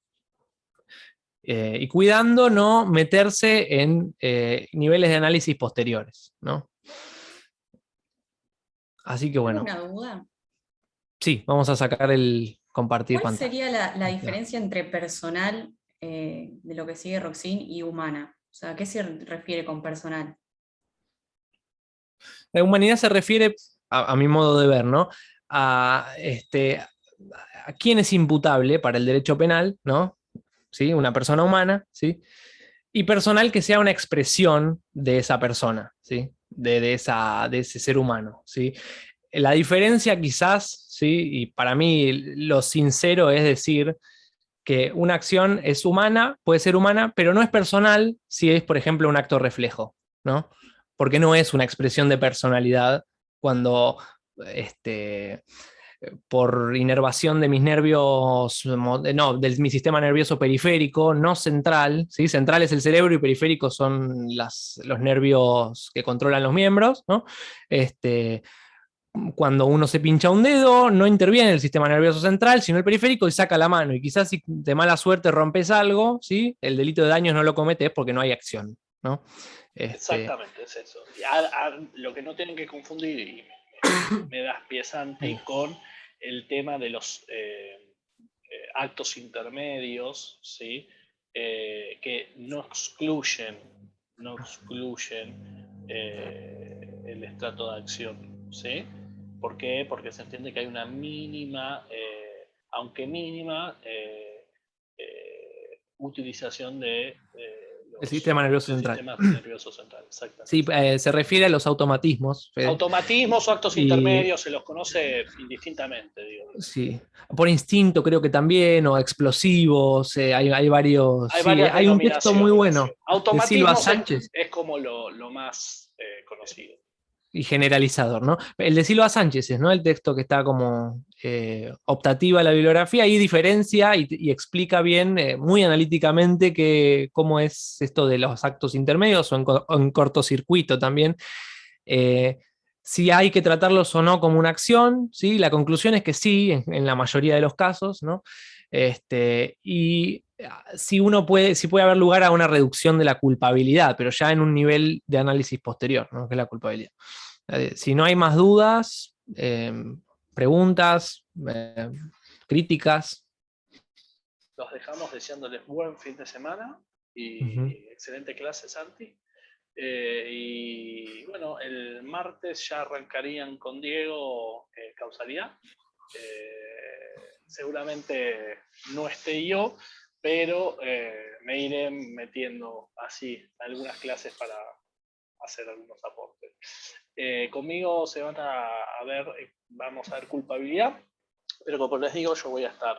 Y cuidando no meterse en niveles de análisis posteriores, ¿no? Así que bueno. ¿Tengo una duda? Sí, vamos a sacar el compartir ¿Cuál pantalla. sería la diferencia entre personal de lo que sigue Roxin y humana? O sea, ¿a qué se refiere con personal? La humanidad se refiere, a mi modo de ver, ¿no? A quién es imputable para el derecho penal, ¿no? ¿Sí? Una persona humana, ¿sí? Y personal que sea una expresión de esa persona, ¿sí? De ese ser humano, ¿sí? La diferencia quizás, ¿sí? Y para mí lo sincero es decir que una acción es humana, puede ser humana, pero no es personal si es, por ejemplo, un acto reflejo, ¿no? Porque no es una expresión de personalidad cuando por inervación de mis nervios, no, de mi sistema nervioso periférico, no central, ¿sí? Central es el cerebro y periférico son los nervios que controlan los miembros, ¿no? Cuando uno se pincha un dedo, no interviene el sistema nervioso central, sino el periférico y saca la mano. Y quizás si de mala suerte rompes algo, ¿sí? El delito de daños no lo cometes porque no hay acción, ¿no? Exactamente, es eso. Lo que no tienen que confundir, y me das pie Santi, con el tema de los actos intermedios, ¿sí? Que no excluyen el estrato de acción, ¿sí? ¿Por qué? Porque se entiende que hay una mínima, aunque mínima, utilización de el sistema nervioso central. Sistema nervioso central, exactamente. Sí, se refiere a los automatismos. Automatismos o actos intermedios se los conoce indistintamente, digo. Sí, por instinto creo que también, o explosivos, hay varios. Hay un texto muy bueno de Silva Sánchez. Es como lo más conocido. Y generalizador, ¿no? El de Silva Sánchez es, ¿no? El texto que está como optativa a la bibliografía y diferencia y explica bien, muy analíticamente, cómo es esto de los actos intermedios o en cortocircuito también. Si hay que tratarlos o no como una acción, ¿sí? La conclusión es que sí, en la mayoría de los casos, ¿no? Y si puede haber lugar a una reducción de la culpabilidad, pero ya en un nivel de análisis posterior, ¿no? Que es la culpabilidad. Si no hay más dudas, preguntas, críticas. Los dejamos deseándoles buen fin de semana y excelente clase, Santi. Y bueno, el martes ya arrancarían con Diego causalidad. Seguramente no esté yo, pero me iré metiendo así algunas clases para hacer algunos aportes. Conmigo se van a ver, vamos a ver culpabilidad, pero como les digo, yo voy a estar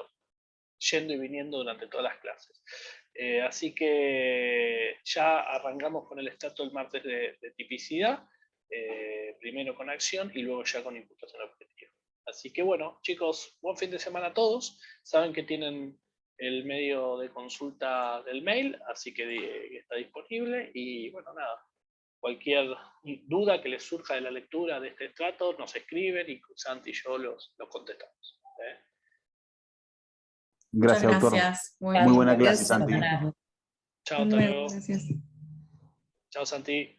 yendo y viniendo durante todas las clases. Así que ya arrancamos con el estrato el martes de tipicidad, primero con acción y luego ya con imputación objetiva. Así que bueno, chicos, buen fin de semana a todos. Saben que tienen el medio de consulta del mail, así que está disponible. Y bueno, nada, cualquier duda que les surja de la lectura de este estrato, nos escriben y Santi y yo los contestamos. Gracias, doctor. Muy buena clase, Santi. Chao, hasta luego. Chao, Santi.